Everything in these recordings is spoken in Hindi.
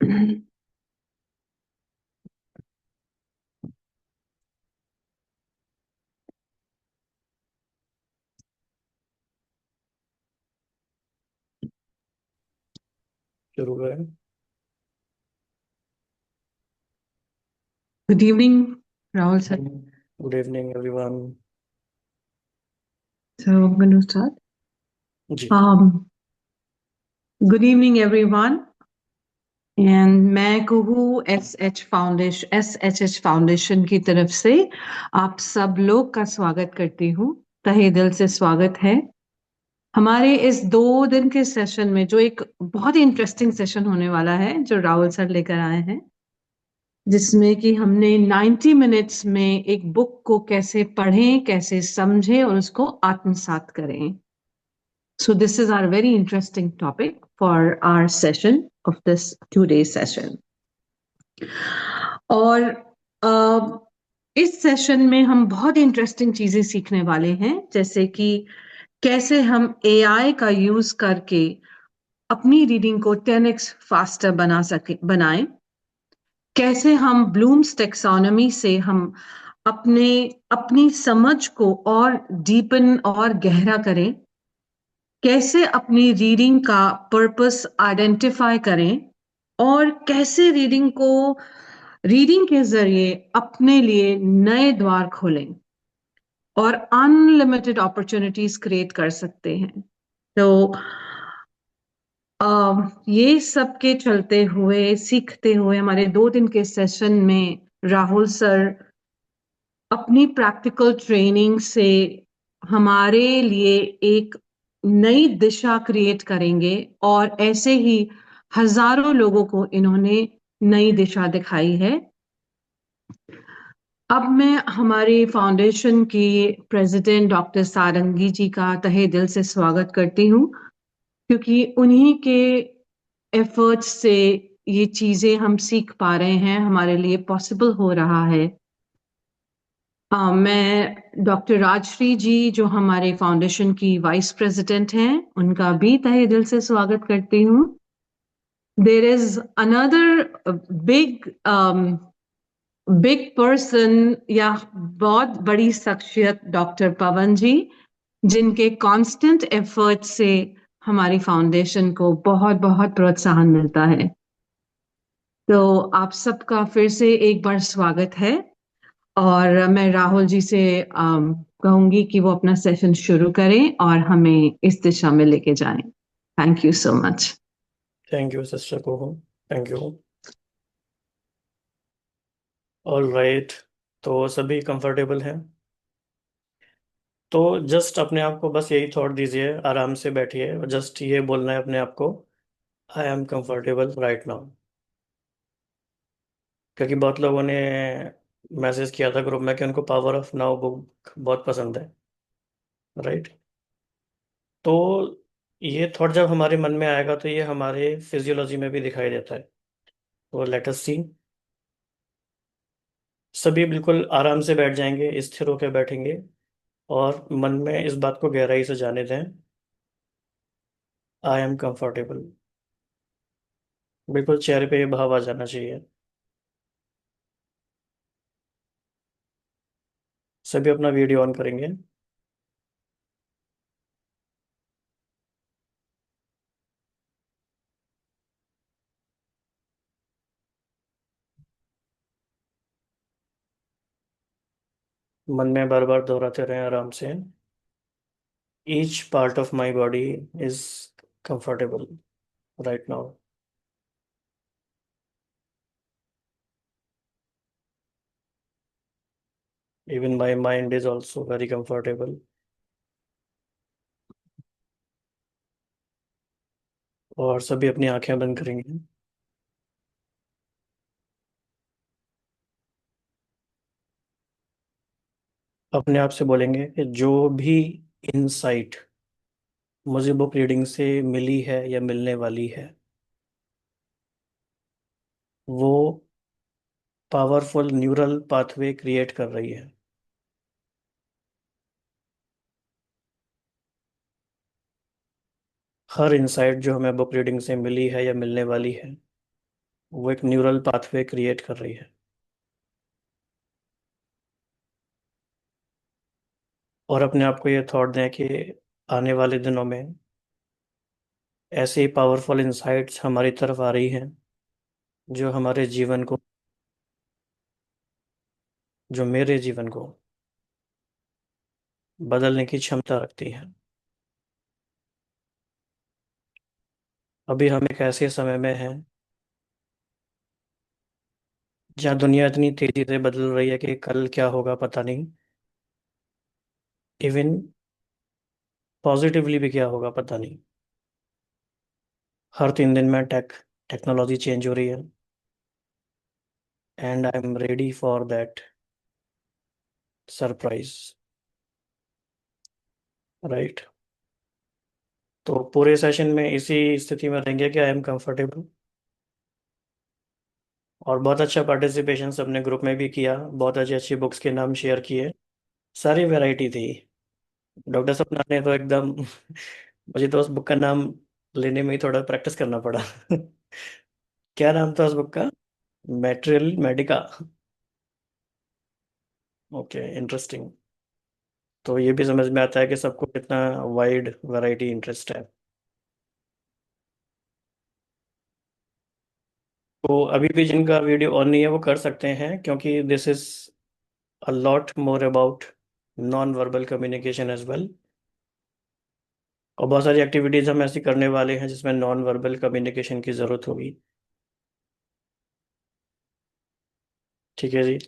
शुरू करें। Good evening, Rahul sir. Good evening everyone. So I'm going to start. जी Good evening, everyone. And मैं कहूँ SHH फाउंडेशन की तरफ से आप सब लोग का स्वागत करती हूँ। तहे दिल से स्वागत है हमारे इस 2 दिन के सेशन में, जो एक बहुत ही इंटरेस्टिंग सेशन होने वाला है, जो राहुल सर लेकर आए हैं, जिसमें कि हमने 90 मिनट्स में एक बुक को कैसे पढ़ें, कैसे समझें और उसको आत्मसात करें। So this is our very interesting topic for our session of this 2-day session. और इस सेशन में हम बहुत इंटरेस्टिंग चीजें सीखने वाले हैं, जैसे कि कैसे हम एआई का यूज करके अपनी रीडिंग को 10x फास्टर बनाएं, कैसे हम ब्लूम्स टेक्सोनॉमी से हम अपनी समझ को और डीपन और गहरा करें, कैसे अपनी रीडिंग का पर्पस आइडेंटिफाई करें और कैसे रीडिंग के जरिए अपने लिए नए द्वार खोलें और अनलिमिटेड अपॉर्चुनिटीज क्रिएट कर सकते हैं। तो ये सब के चलते हुए, सीखते हुए, हमारे 2 दिन के सेशन में राहुल सर अपनी प्रैक्टिकल ट्रेनिंग से हमारे लिए एक नई दिशा क्रिएट करेंगे और ऐसे ही हजारों लोगों को इन्होंने नई दिशा दिखाई है। अब मैं हमारे फाउंडेशन की प्रेसिडेंट डॉक्टर सारंगी जी का तहे दिल से स्वागत करती हूँ, क्योंकि उन्हीं के एफर्ट्स से ये चीजें हम सीख पा रहे हैं, हमारे लिए पॉसिबल हो रहा है। मैं डॉक्टर राजश्री जी, जो हमारे फाउंडेशन की वाइस प्रेसिडेंट हैं, उनका भी तहे दिल से स्वागत करती हूँ। There is another big person या बहुत बड़ी शख्सियत, डॉक्टर पवन जी, जिनके कांस्टेंट एफर्ट से हमारी फाउंडेशन को बहुत बहुत प्रोत्साहन मिलता है। तो आप सबका फिर से एक बार स्वागत है और मैं राहुल जी से कहूंगी कि वो अपना सेशन शुरू करें और हमें इस दिशा में लेके जाएं। Thank you so much. Thank you sister को। Thank you. All right. तो सभी कंफर्टेबल हैं? तो जस्ट अपने आप को बस यही थॉट दीजिए, आराम से बैठिए और जस्ट ये बोलना है अपने आप को, I am comfortable right now. क्योंकि बहुत लोगों ने मैसेज किया था ग्रुप में कि उनको पावर ऑफ नाउ बुक बहुत पसंद है, राइट? तो ये थॉट जब हमारे मन में आएगा तो ये हमारे फिजियोलॉजी में भी दिखाई देता है। तो लेट अस सी। सभी बिल्कुल आराम से बैठ जाएंगे, स्थिर होकर बैठेंगे और मन में इस बात को गहराई से जाने दें, आई एम कंफर्टेबल। बिल्कुल चेहरे पे ये भाव आ जाना चाहिए। सभी अपना वीडियो ऑन करेंगे। मन में बार बार दोहराते रहें आराम से, each part of my body is comfortable right now. Even my mind is also very comfortable. और सभी अपनी आंखें बंद करेंगे। अपने आप से बोलेंगे कि जो भी इनसाइट मुझे बुक रीडिंग से मिली है या मिलने वाली है, वो पावरफुल न्यूरल पाथवे क्रिएट कर रही है। हर इंसाइट जो हमें बुक रीडिंग से मिली है या मिलने वाली है, वो एक न्यूरल पाथवे क्रिएट कर रही है। और अपने आप को ये थॉट दें कि आने वाले दिनों में ऐसे ही पावरफुल इंसाइट्स हमारी तरफ आ रही हैं जो हमारे जीवन को, जो मेरे जीवन को बदलने की क्षमता रखती है। अभी हम एक ऐसे समय में हैं जहाँ दुनिया इतनी तेजी से बदल रही है कि कल क्या होगा पता नहीं। इवन पॉजिटिवली भी क्या होगा पता नहीं। हर 3 दिन में टेक्नोलॉजी चेंज हो रही है। And I am ready for that surprise. Right. तो पूरे सेशन में इसी स्थिति में रहेंगे कि आई एम कंफर्टेबल। और बहुत अच्छा पार्टिसिपेशन सबने ग्रुप में भी किया, बहुत अच्छी अच्छी बुक्स के नाम शेयर किए। सारी वैरायटी थी। डॉक्टर सपना ने तो एकदम मुझे तो उस बुक का नाम लेने में ही थोड़ा प्रैक्टिस करना पड़ा। क्या नाम था उस बुक का? Material Medica. Okay, interesting. तो ये भी समझ में आता है कि सबको कितना वाइड वैरायटी इंटरेस्ट है। तो अभी भी जिनका वीडियो ऑन नहीं है वो कर सकते हैं, क्योंकि this is a lot more about non verbal communication as well. और बहुत सारी एक्टिविटीज हम ऐसी करने वाले हैं जिसमें नॉन वर्बल कम्युनिकेशन की जरूरत होगी। ठीक है जी।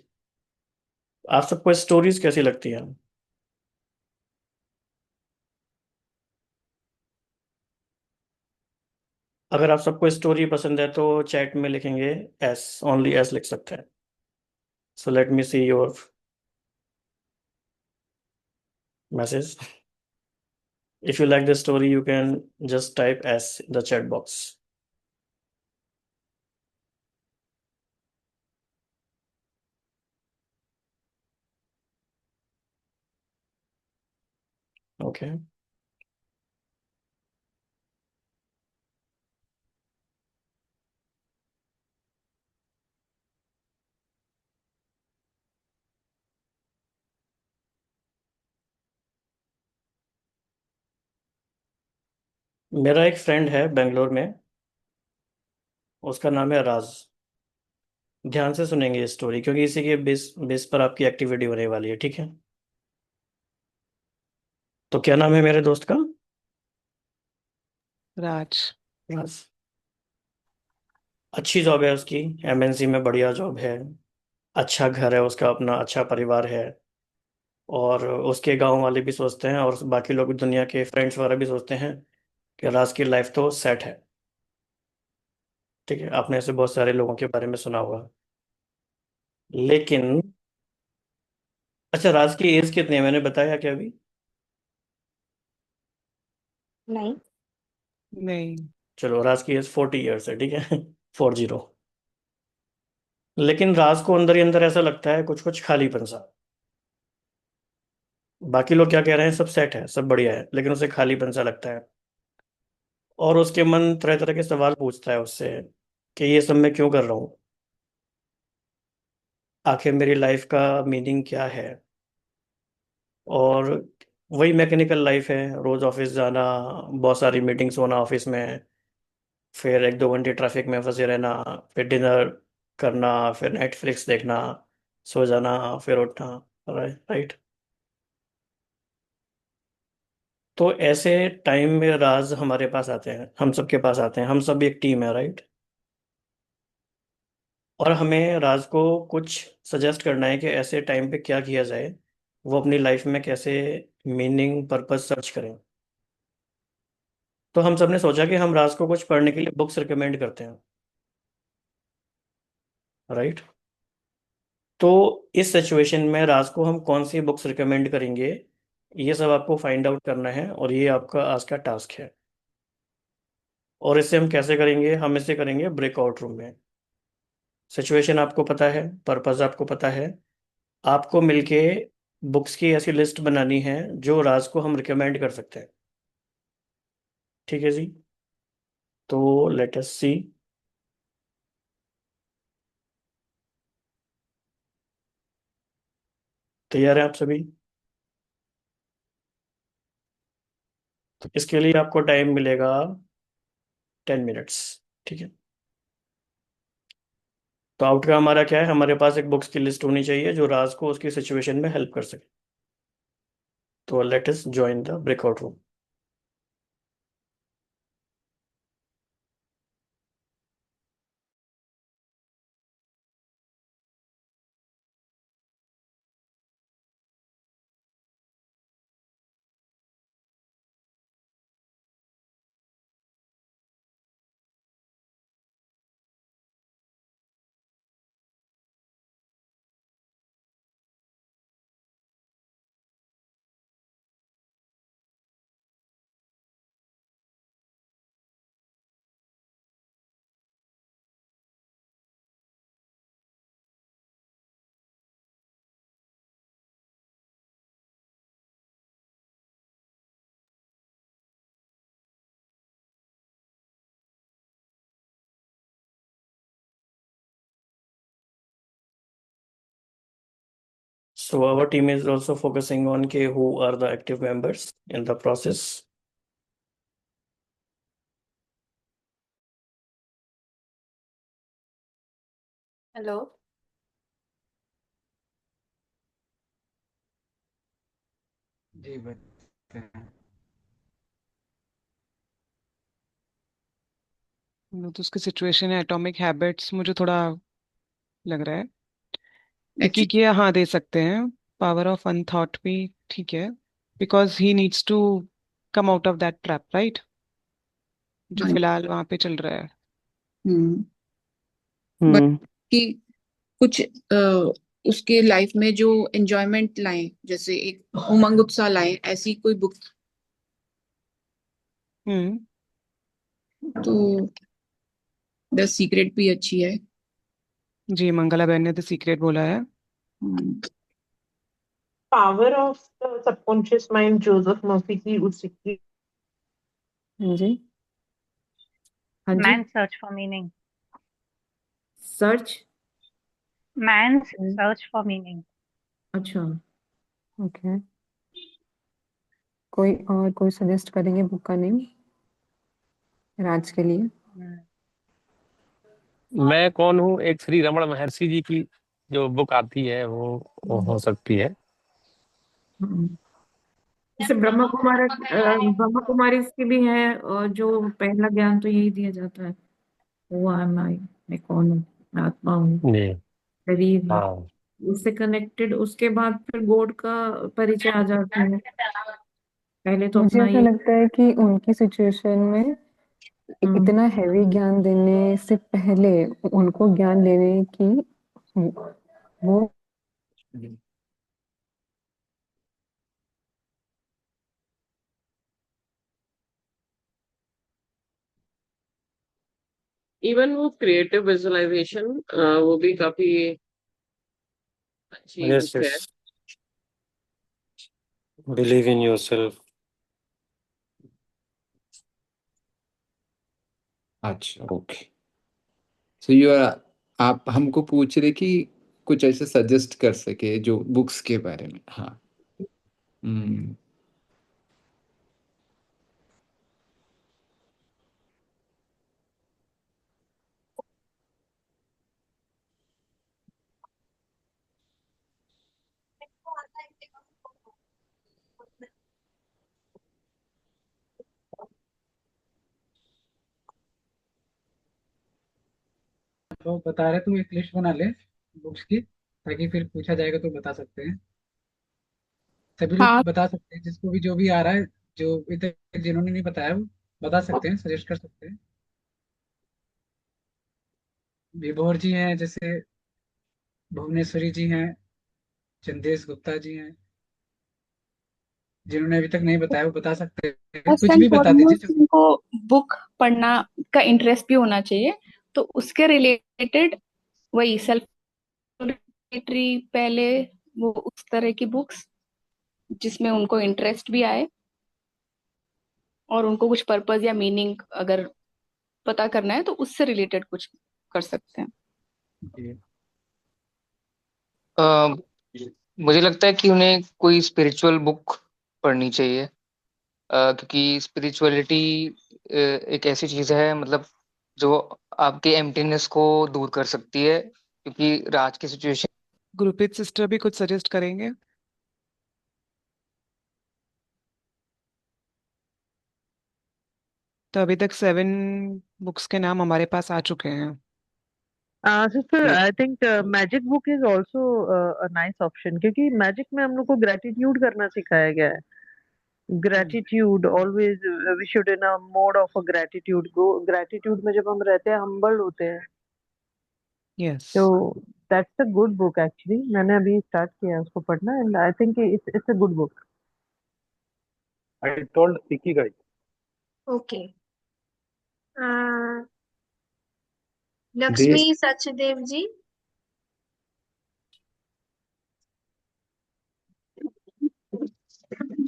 आप सबको स्टोरीज कैसी लगती हैं? अगर आप सबको स्टोरी पसंद है तो चैट में लिखेंगे एस, ओनली एस लिख सकते हैं। So let me see your message. If you like the story you can just type S in the chat box. Okay. मेरा एक फ्रेंड है बेंगलोर में। उसका नाम है राज। ध्यान से सुनेंगे ये स्टोरी, क्योंकि इसी के बेस बेस पर आपकी एक्टिविटी होने वाली है, ठीक है? तो क्या नाम है मेरे दोस्त का? राज। राज। अच्छी जॉब है उसकी, एमएनसी में बढ़िया जॉब है। अच्छा घर है उसका अपना, अच्छा परिवार है। और उसके गांव वाले भी सोचते हैं, और बाकी लोग भी, दुनिया के फ्रेंड्स वगैरह भी सोचते हैं कि राज की लाइफ तो सेट है। ठीक है, आपने ऐसे बहुत सारे लोगों के बारे में सुना होगा। लेकिन अच्छा, राज की एज कितनी है मैंने बताया क्या अभी? नहीं। नहीं। चलो, राज की एज 40 ईयर्स है, ठीक है। 40। लेकिन राज को अंदर ही अंदर ऐसा लगता है कुछ कुछ खालीपन सा। बाकी लोग क्या कह रहे हैं, सब सेट है, सब बढ़िया है, लेकिन उसे खालीपन सा लगता है। और उसके मन तरह तरह के सवाल पूछता है उससे कि ये सब मैं क्यों कर रहा हूँ? आखिर मेरी लाइफ का मीनिंग क्या है? और वही मैकेनिकल लाइफ है, रोज ऑफिस जाना, बहुत सारी मीटिंग्स होना ऑफिस में, फिर 1-2 घंटे ट्रैफिक में फंसे रहना, फिर डिनर करना, फिर नेटफ्लिक्स देखना, सो जाना, फिर उठना। राइट। तो ऐसे टाइम में राज हमारे पास आते हैं, हम सबके पास आते हैं, हम सब एक टीम है, राइट? और हमें राज को कुछ सजेस्ट करना है कि ऐसे टाइम पे क्या किया जाए, वो अपनी लाइफ में कैसे मीनिंग पर्पस सर्च करें। तो हम सब ने सोचा कि हम राज को कुछ पढ़ने के लिए बुक्स रिकमेंड करते हैं। राइट। तो इस सिचुएशन में राज को हम कौन सी बुक्स रिकमेंड करेंगे, ये सब आपको फाइंड आउट करना है, और ये आपका आज का टास्क है। और इसे हम कैसे करेंगे? हम इसे करेंगे ब्रेकआउट रूम में। सिचुएशन आपको पता है, पर्पस आपको पता है। आपको मिलके बुक्स की ऐसी लिस्ट बनानी है जो राज को हम रिकमेंड कर सकते हैं। ठीक है जी। तो लेट अस सी। तैयार हैं आप सभी? तो इसके लिए आपको टाइम मिलेगा 10 मिनट्स। ठीक है। तो आउटकम हमारा क्या है? हमारे पास एक बुक्स की लिस्ट होनी चाहिए जो राज को उसकी सिचुएशन में हेल्प कर सके। तो let us join the breakout room. So our team is also focusing on who are the active members in the process. Hello. जी बताते हैं। तो उसकी सिचुएशन है एटॉमिक हैबिट्स, मुझे थोड़ा लग रहा है क्योंकि एक्चुअली ये हाँ दे सकते हैं। पावर ऑफ अनथॉट भी ठीक है, because he needs to come out of that trap, right, जो हाँ। फिलहाल वहां पे चल रहा है। हम्म। But hmm. कि कुछ उसके लाइफ में जो एंजॉयमेंट लाए, जैसे एक उमंग उत्साह लाए, ऐसी कोई बुक हम्म। तो द सीक्रेट भी अच्छी है। जी, मंगला बहन ने द सीक्रेट बोला है। हम्म। Power of the subconscious mind Joseph Murphy की उसकी। हाँ जी। हाँ जी। Man's Search for Meaning. Search. Man's Search for Meaning. अच्छा, ओके। कोई और कोई सजेस्ट करेंगे बुक का नेम राज के लिए? Hmm. मैं कौन हूँ, एक श्री रमण महर्षि जी की जो बुक आती है वो हो सकती है। हाँ। जैसे ब्रह्मा कुमारी की भी है, और जो पहला ज्ञान तो यही दिया जाता है, वो मैं कौन हूँ, मैं आत्मा हूँ, जी। शरीर है। हाँ। उससे कनेक्टेड उसके बाद फिर गॉड का परिचय आ जाता है। पहले तो मुझे अपना ऐसा ये। लगता है कि उनकी सिचुएशन में हम्म। इतना हैवी ज्ञान देने से पहले उनको ज्ञान लेने की वो इवन वो क्रिएटिव विजुअलाइजेशन वो भी काफी अच्छी यस बुक यस, है। Believe in yourself. अच्छा, ओके। सो यू आर, आप हमको पूछ रहे कि कुछ ऐसे सजेस्ट कर सके जो बुक्स के बारे में। हाँ। हम्म। तो बता रहे, तुम एक लिस्ट बना ले बुक्स की, ताकि फिर पूछा जाएगा तो बता सकते हैं। सभी लोग हाँ, बता सकते हैं, जिसको भी जो भी आ रहा है, जो इधर जिन्होंने नहीं बताया वो बता सकते हैं, सजेस्ट कर सकते हैं। विभोर जी हैं, जैसे भुवनेश्वरी जी हैं, चंदेश गुप्ता जी हैं, जिन्होंने अभी तक नहीं बताया वो बता सकते हैं, फर्स्ट कुछ एंड भी बता दीजिए फॉरमोस्ट जो। उनको बुक पढ़ना का इंटरेस्ट भी होना चाहिए। तो उसके रिलेटेड वही सेल्फ पहले, वो उस तरह की बुक्स जिसमें उनको इंटरेस्ट भी आए और उनको कुछ पर्पस या मीनिंग अगर पता करना है तो उससे रिलेटेड कुछ कर सकते हैं। जी। मुझे लगता है कि उन्हें कोई स्पिरिचुअल बुक पढ़नी चाहिए, क्योंकि स्पिरिचुअलिटी एक ऐसी चीज है, मतलब जो आपके एम्प्टीनेस को दूर कर सकती है, क्योंकि राज की सिचुएशन। गुरप्रीत सिस्टर भी कुछ सजेस्ट करेंगे? तो अभी तक 7 बुक्स के नाम हमारे पास आ चुके हैं। Sister hmm, I think magic book is also a nice option, क्योंकि मैजिक में हम लोग को ग्रेटिट्यूड करना सिखाया गया है। Gratitude always, we should in a mode of a gratitude go. Gratitude में जब हम रहते हैं, हम्बल होते हैं। यस। तो that's a good book actually. मैंने अभी स्टार्ट किया है उसको पढ़ना, and I think it's a good book. I told Ikigai. Okay. They Lakshmi Sachdev ji,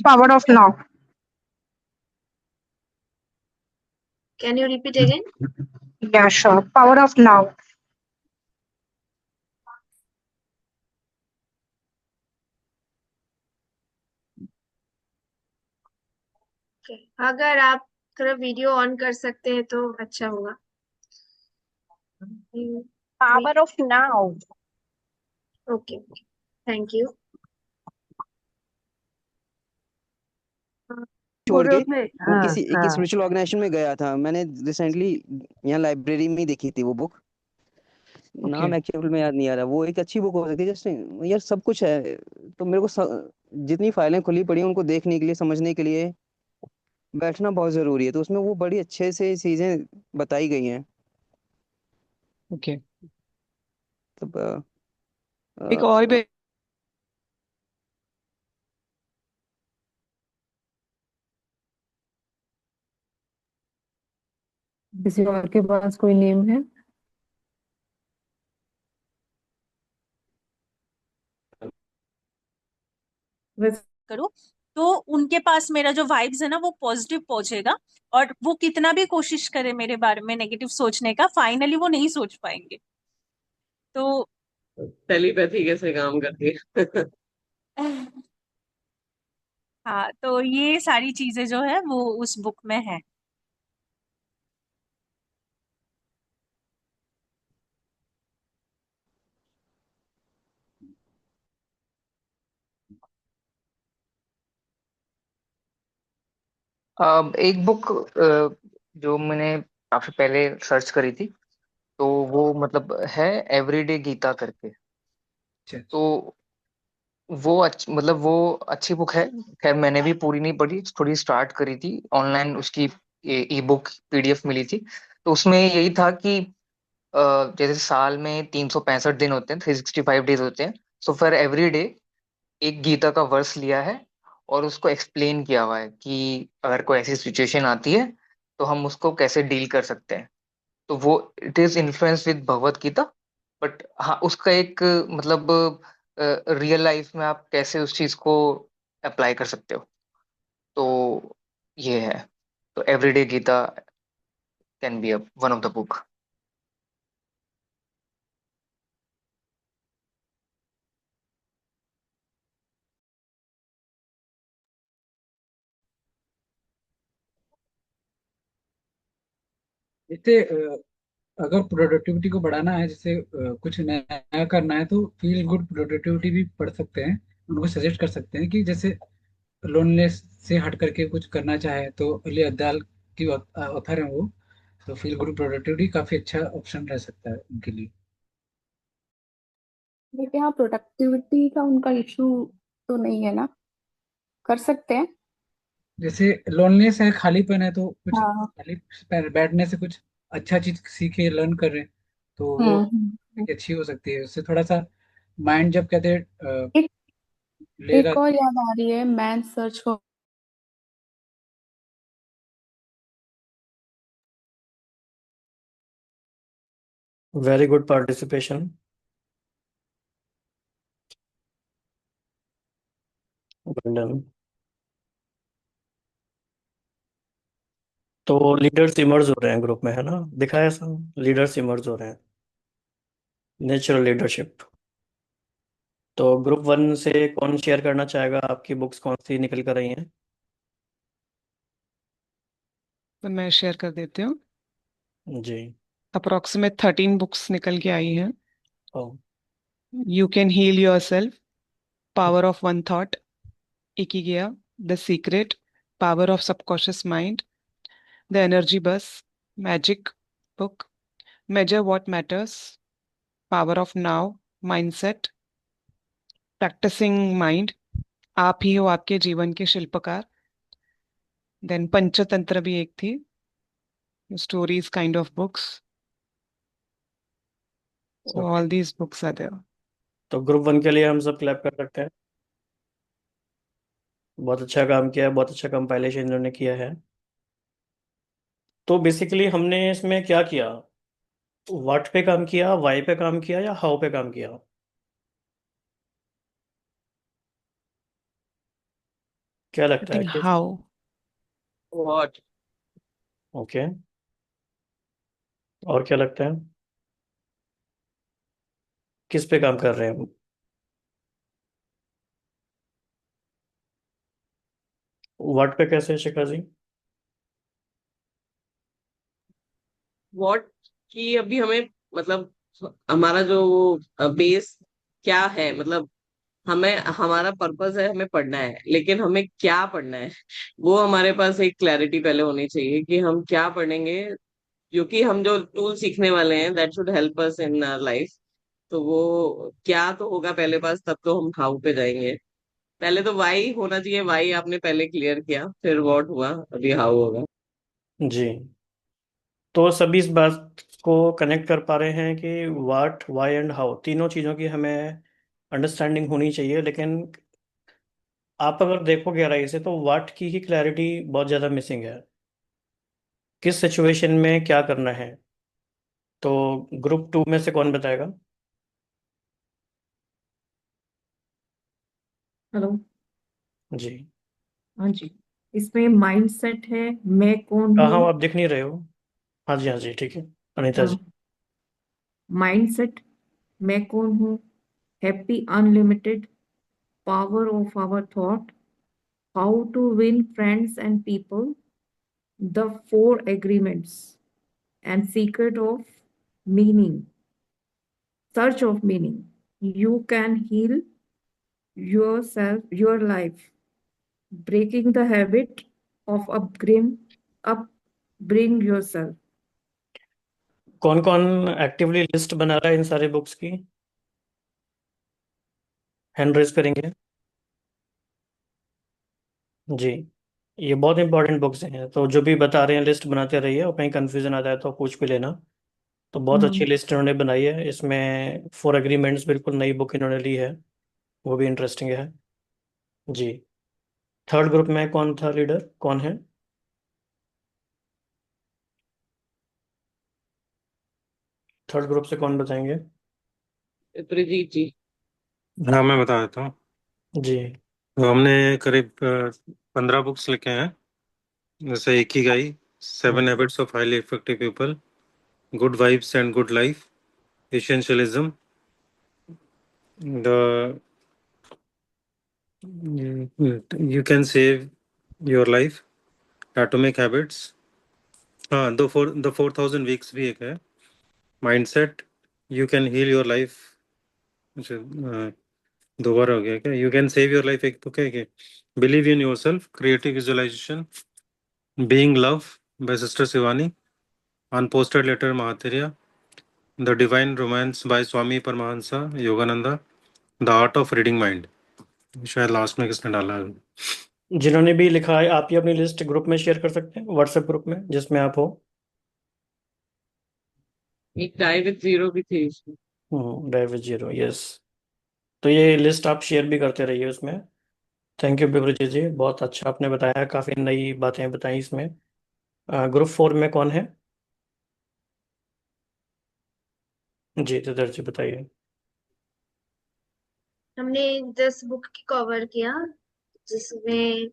Power of now. Can you repeat again? Yeah, sure. Power of now. अगर आप थोड़ा वीडियो ऑन कर सकते हैं तो अच्छा होगा। Power of now. Okay, thank you. छोड़ पूरे के उसमें, वो हाँ किसी एक हाँ। स्पिरिचुअल ऑर्गेनाइजेशन में गया था। मैंने रिसेंटली यहाँ लाइब्रेरी में ही देखी थी वो बुक। ओके। नाम एक्चुअल में याद नहीं आ रहा। वो एक अच्छी बुक हो सकती है, जस्ट यार सब कुछ है। तो मेरे को जितनी फाइलें खुली पड़ी हैं उनको देखने के लिए, समझने के लिए बैठना बहुत जरूरी है। तो उसमें वो बड़ी अच्छे से चीजें बताई गई हैं। ओके। तब एक और भी किसी और के पास कोई नेम है? वैसे करूँ तो उनके पास मेरा जो वाइब्स है ना वो पॉजिटिव पहुंचेगा, और वो कितना भी कोशिश करे मेरे बारे में नेगेटिव सोचने का, फाइनली वो नहीं सोच पाएंगे। तो टेलीपैथी कैसे काम करती है? हाँ, तो ये सारी चीजें जो है वो उस बुक में है। एक बुक जो मैंने काफी पहले सर्च करी थी, तो वो मतलब है एवरीडे गीता करके। तो मतलब वो अच्छी बुक है। खैर मैंने भी पूरी नहीं पढ़ी, थोड़ी स्टार्ट करी थी। ऑनलाइन उसकी ई बुक पीडीएफ मिली थी। तो उसमें यही था कि जैसे साल में 365 दिन होते हैं, 365 डेज होते हैं। सो फॉर एवरी डे एक गीता का वर्स लिया है और उसको एक्सप्लेन किया हुआ है कि अगर कोई ऐसी सिचुएशन आती है तो हम उसको कैसे डील कर सकते हैं। तो वो it is influence with Bhagavad Gita, but हाँ उसका एक मतलब रियल लाइफ में आप कैसे उस चीज को अप्लाई कर सकते हो, तो ये है। तो everyday Gita can be one of the book. जैसे अगर प्रोडक्टिविटी को बढ़ाना है, जैसे कुछ नया करना है, तो फील गुड प्रोडक्टिविटी भी पढ़ सकते हैं। उनको सजेस्ट कर सकते हैं कि जैसे लोनलेस से हट करके कुछ करना चाहे तो अली अब्दाल की ऑथर है वो। तो फील गुड प्रोडक्टिविटी काफी अच्छा ऑप्शन रह सकता है उनके लिए। देखिए हाँ, प्रोडक्टिविटी का उनका इशू तो नहीं है ना, कर सकते हैं। जैसे लोनलेस है, खालीपन है, तो कुछ हाँ। खाली बैठने से कुछ अच्छा चीज सीखे लर्न कर रहे हैं, तो वो हम्म। एक अच्छी हो सकती है। उससे थोड़ा सा माइंड जब कहते हैं एक लेगा। एक और याद आ रही है, man search for. Very good participation. Done. तो लीडर्स इमर्ज हो रहे हैं ग्रुप में, है ना? दिखाया सब लीडर्स इमर्ज हो रहे हैं, नेचुरल लीडरशिप। तो ग्रुप 1 से कौन शेयर करना चाहेगा, आपकी बुक्स कौन सी निकल कर रही हैं? तो मैं शेयर कर देती हूँ। जी। अप्रोक्सीमेट 13 बुक्स निकल के आई हैं। Oh, you can heal yourself, power of one thought, Ikigai, the secret, power of subconscious mind, the energy bus, magic book, measure what matters, power of now, mindset, practising mind, आप ही हो आपके जीवन के शिल्पकार। देन पंचतंत्र भी एक थी, stories kind of books. So okay. All these books are there. तो ग्रुप 1 के लिए हम सब क्लैप कर सकते हैं। बहुत अच्छा काम किया है, बहुत अच्छा कंपाइलेशन इन्होंने किया है। तो बेसिकली हमने इसमें क्या किया? व्हाट पे काम किया, वाई पे काम किया, या हाउ पे काम किया? क्या आई लगता है थिंक किस? हाउ। व्हाट? ओके। और क्या लगता है, किस पे काम कर रहे हैं हम? व्हाट पे कैसे, शिखा जी? व्हाट की अभी हमें मतलब हमारा जो बेस क्या है, मतलब हमें हमारा पर्पस है, हमें पढ़ना है, लेकिन हमें क्या पढ़ना है वो हमारे पास एक क्लैरिटी पहले होनी चाहिए कि हम क्या पढ़ेंगे, क्योंकि हम जो टूल सीखने वाले हैं that should help us in life. तो वो क्या तो होगा पहले पास, तब तो हम हाउ पे जाएंगे। पहले तो वाई होना चाहिए, वाई आपने पहले क्लियर किया, फिर व्हाट हुआ, अभी हाउ होगा। जी। तो सभी इस बात को कनेक्ट कर पा रहे हैं कि व्हाट, वाई एंड हाउ, तीनों चीज़ों की हमें अंडरस्टैंडिंग होनी चाहिए। लेकिन आप अगर देखो गहराई से तो व्हाट की ही क्लैरिटी बहुत ज़्यादा मिसिंग है, किस सिचुएशन में क्या करना है। तो ग्रुप 2 में से कौन बताएगा? हेलो। जी। हाँ जी। इसमें माइंडसेट है, मैं कौन कहाँ हूँ। हो, आप दिख नहीं रहे हो। हाँ जी, हाँ जी, ठीक है। अनीता जी। माइंडसेट, मैं कौन हूँ, happy unlimited, power of our thought, how to win friends and people, the four agreements and secret of meaning, search of meaning, you can heal yourself, your life, breaking the habit of upbring yourself. कौन कौन एक्टिवली लिस्ट बना रहा है इन सारे बुक्स की? हैंड रेज करेंगे। जी। ये बहुत इंपॉर्टेंट बुक्स हैं, तो जो भी बता रहे हैं लिस्ट बनाते रहिए, और कहीं कंफ्यूजन आ जाए तो पूछ भी लेना। तो बहुत अच्छी लिस्ट इन्होंने बनाई है। इसमें फोर एग्रीमेंट्स बिल्कुल नई बुक इन्होंने ली है, वो भी इंटरेस्टिंग है। जी। थर्ड ग्रुप में कौन था लीडर, कौन है? थर्ड ग्रुप से कौन बताएंगे? त्रिजीत जी। हाँ, मैं बता देता हूँ। जी। तो हमने करीब 15 बुक्स लिखे हैं, जैसे Ikigai, 7 habits of highly effective people, good vibes and good life, essentialism, the you can save your life, atomic habits. हाँ, द 4000 वीक्स भी एक है, mindset, you can heal your life. अच्छा, दो बार हो गया क्या? You can save your life एक तो क्या है, believe in yourself, creative visualisation, being love by sister Shivani, unposted letter Mahatria, the divine romance bye Swami Paramahansa Yogananda, the art of reading mind. शायद लास्ट में किसने डाला है? जिन्होंने भी लिखा है, आप ही अपनी लिस्ट ग्रुप में शेयर कर सकते हैं, व्हाट्सएप ग्रुप में जिसमें आप हो। एक डाई विद जीरो भी थी इसमें। Drive with zero, yes. तो ये लिस्ट आप शेयर भी करते रहिए उसमें। थैंक यू बिगुरुजी जी, बहुत अच्छा आपने बताया, काफ़ी नई बातें बताई इसमें। ग्रुप 4 में कौन है? जी, तो जी बताइए। हमने 10 बुक की कवर किया, जिसमें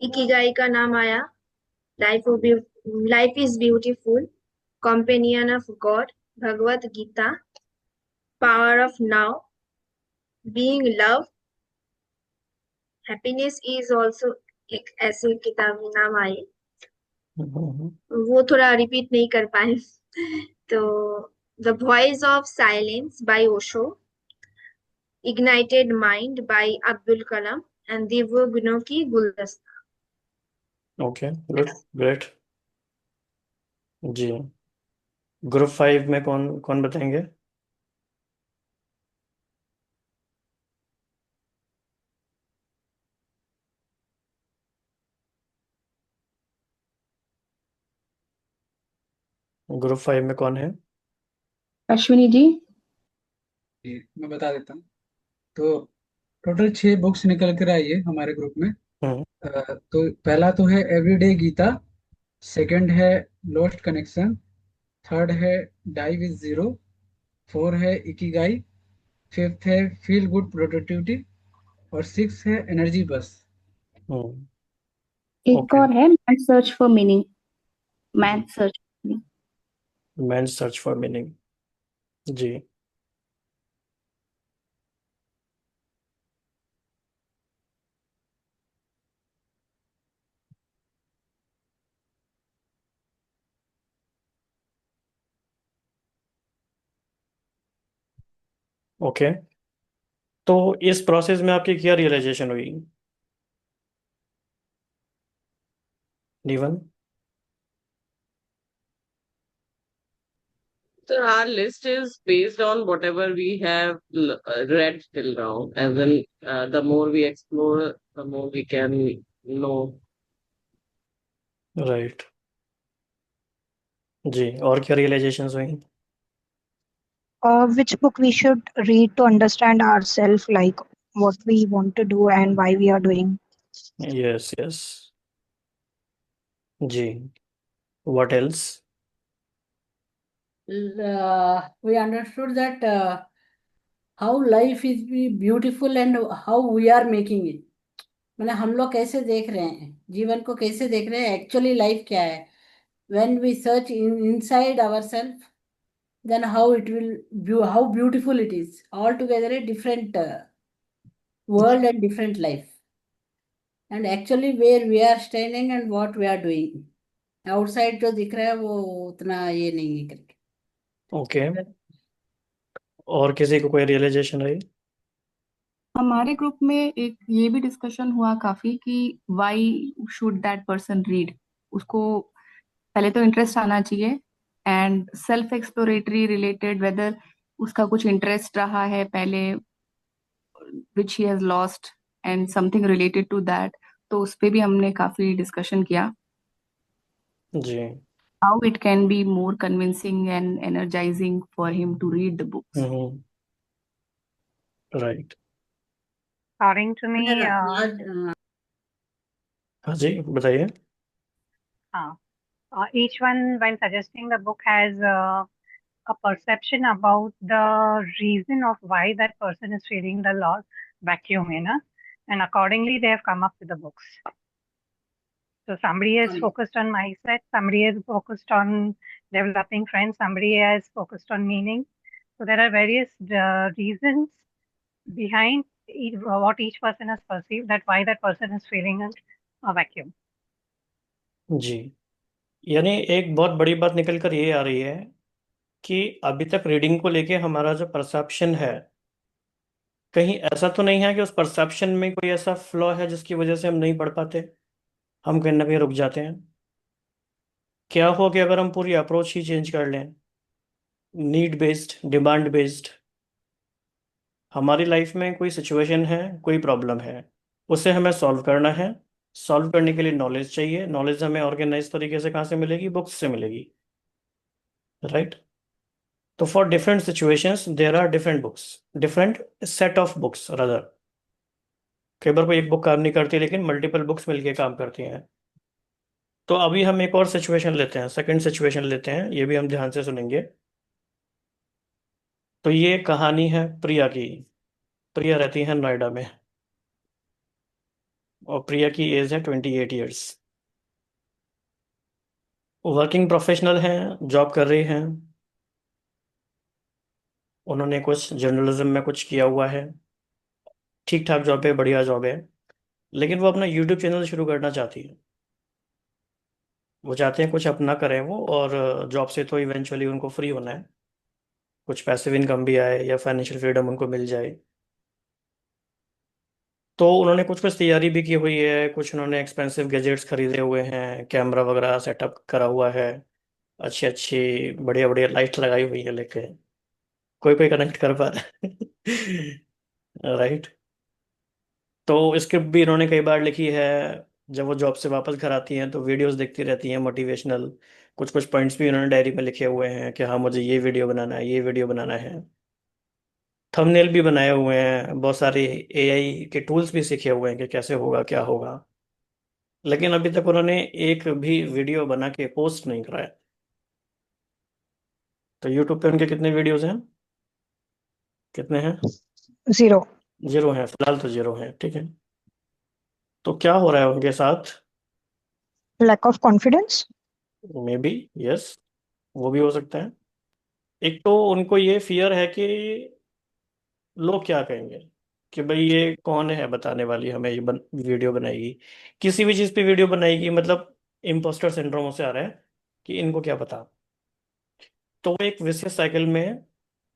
इकिगाई का नाम आया, life of life is beautiful, companion of God, Bhagavad Gita, power of now, being love, happiness is also, एक ऐसे किताब नाम आई, वो थोड़ा रिपीट नहीं कर पाए। तो the voice of silence by Osho, ignited mind by Abdul Kalam, and दिव्य गुणों की गुलदस्ता। Okay, good, great. जी, ग्रुप 5 में कौन कौन बताएंगे? ग्रुप 5 में कौन है? अश्विनी जी। जी, मैं बता देता हूँ। तो टोटल 6 बुक्स निकल कर आई है हमारे ग्रुप में। तो पहला तो है एवरीडे गीता, सेकंड है लॉस्ट कनेक्शन, थर्ड है डाई विद जीरो, फोर है इकिगाई, फिफ्थ है फील गुड प्रोडक्टिविटी, और सिक्स है एनर्जी बस। एक और है man search for meaning, man search. Man search for meaning. जी, ओके। तो इस प्रोसेस में आपकी क्या रियलाइजेशन हुई, नीवन? So our list is based on whatever we have read till now. And then the more we explore, the more we can know. Right. जी, और क्या रियलाइजेशंस हुई? Which book we should read to understand ourselves, like what we want to do and why we are doing. Yes, yes. जी, what else? We understood that how life is beautiful and how we are making it. मतलब हम लोग कैसे देख रहे हैं जीवन को, कैसे देख रहे हैं, एक्चुअली लाइफ क्या है. When we search inside ourselves, then how it will, how beautiful it is. Altogether a different world and different life. And actually where we are standing and what we are doing. Outside जो दिख रहा है वो उतना ये नहीं है करके. ओके, और किसी को कोई रियलाइजेशन आई? हमारे ग्रुप में एक ये भी डिस्कशन हुआ काफी कि why should that person read. उसको पहले तो इंटरेस्ट आना चाहिए, and self exploratory related whether उसका कुछ इंटरेस्ट रहा है पहले which he has lost and something related to that, तो उस पे भी हमने काफी डिस्कशन किया। जी, how it can be more convincing and energising for him to read the books. Right. According to me, हाँ जी, बताइए। each one, when suggesting the book, has a perception about the reason of why that person is feeling the loss vacuum, and accordingly they have come up with the books. So somebody is focused on mindset, somebody is focused on developing friends, somebody has focused on meaning. So there are various reasons behind what each person has perceived, that why that person is feeling a vacuum. जी, यानी एक बहुत बड़ी बात निकल कर ये आ रही है कि अभी तक रीडिंग को लेके हमारा जो परसेप्शन है, कहीं ऐसा तो नहीं है कि उस परसेप्शन में कोई ऐसा फ्लॉ है जिसकी वजह से हम नहीं पढ़ पाते, हम कहीं ना कहीं रुक जाते हैं? क्या हो कि अगर हम पूरी अप्रोच ही चेंज कर लें, नीड बेस्ड, डिमांड बेस्ड, हमारी लाइफ में कोई सिचुएशन है, कोई प्रॉब्लम है, उसे हमें सॉल्व करना है। सॉल्व करने के लिए नॉलेज चाहिए। नॉलेज हमें ऑर्गेनाइज तरीके से कहाँ से मिलेगी? बुक्स से मिलेगी, राइट? तो for different situations there are different books, different set of books rather. कई बार कोई एक बुक काम नहीं करती, लेकिन मल्टीपल बुक्स मिलके काम करती हैं। तो अभी हम एक और सिचुएशन लेते हैं, सेकंड सिचुएशन लेते हैं, ये भी हम ध्यान से सुनेंगे। तो ये कहानी है प्रिया की। प्रिया रहती है नोएडा में, और प्रिया की एज है 28 ईयर्स। वर्किंग प्रोफेशनल हैं, जॉब कर रही हैं। उन्होंने कुछ जर्नलिज्म में कुछ किया हुआ है, ठीक ठाक जॉब है, बढ़िया जॉब है, लेकिन वो अपना यूट्यूब चैनल शुरू करना चाहती है। वो चाहते हैं कुछ अपना करें वो, और जॉब से तो इवेंचुअली उनको फ्री होना है, कुछ पैसिव इनकम भी आए या फाइनेंशियल फ्रीडम उनको मिल जाए। तो उन्होंने कुछ कुछ तैयारी भी की हुई है, कुछ उन्होंने एक्सपेंसिव गैजेट्स खरीदे हुए हैं, कैमरा वगैरह सेटअप करा हुआ है, अच्छी अच्छी बढ़िया बढ़िया लाइट लगाई हुई है, लेके कोई कोई कनेक्ट कर पा रहा है। राइट। तो स्क्रिप्ट भी इन्होंने कई बार लिखी है। जब वो जॉब से वापस घर आती हैं तो वीडियोस देखती रहती हैं मोटिवेशनल। कुछ कुछ पॉइंट्स भी उन्होंने डायरी में लिखे हुए हैं कि हाँ मुझे ये वीडियो बनाना है, ये वीडियो बनाना है। थंबनेल भी बनाए हुए हैं, बहुत सारे एआई के टूल्स भी सीखे हुए हैं कि कैसे होगा क्या होगा। लेकिन अभी तक उन्होंने एक भी वीडियो बना के पोस्ट नहीं कराया। तो यूट्यूब पे उनके कितने वीडियोस हैं? कितने हैं? 0. 0 हैं, फिलहाल तो 0 हैं, ठीक है। तो क्या हो रहा है उनके साथ? Lack of confidence. May be, yes, वो भी हो सकता है। एक तो उनको ये फियर है कि लोग क्या कहेंगे, कि भाई ये कौन है बताने वाली हमें, ये वीडियो बनाएगी, किसी भी चीज़ पे वीडियो बनाएगी, मतलब इम्पोस्टर सिंड्रोम से आ रहा है कि इनको क्या पता। तो वो एक विशेष साइकिल में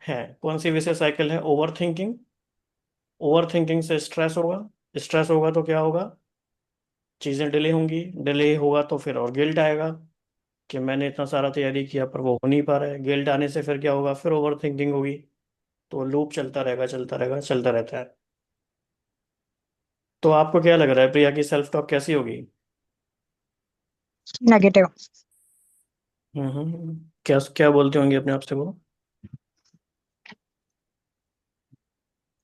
है। कौन सी विशेष साइकिल है? Over thinking. ओवर थिंकिंग से स्ट्रेस होगा, स्ट्रेस होगा तो क्या होगा? चीज़ें डिले होंगी, डिले होगा तो फिर और गिल्ट आएगा कि मैंने इतना सारा तैयारी किया पर वो हो नहीं पा रहा है। गिल्ट आने से फिर क्या होगा? फिर ओवर थिंकिंग होगी। तो लूप चलता रहेगा, चलता रहेगा, चलता रहता है। तो आपको क्या लग रहा है, प्रिया की सेल्फ टॉक कैसी होगी? Negative. क्या क्या बोलते होंगे अपने आप से वो?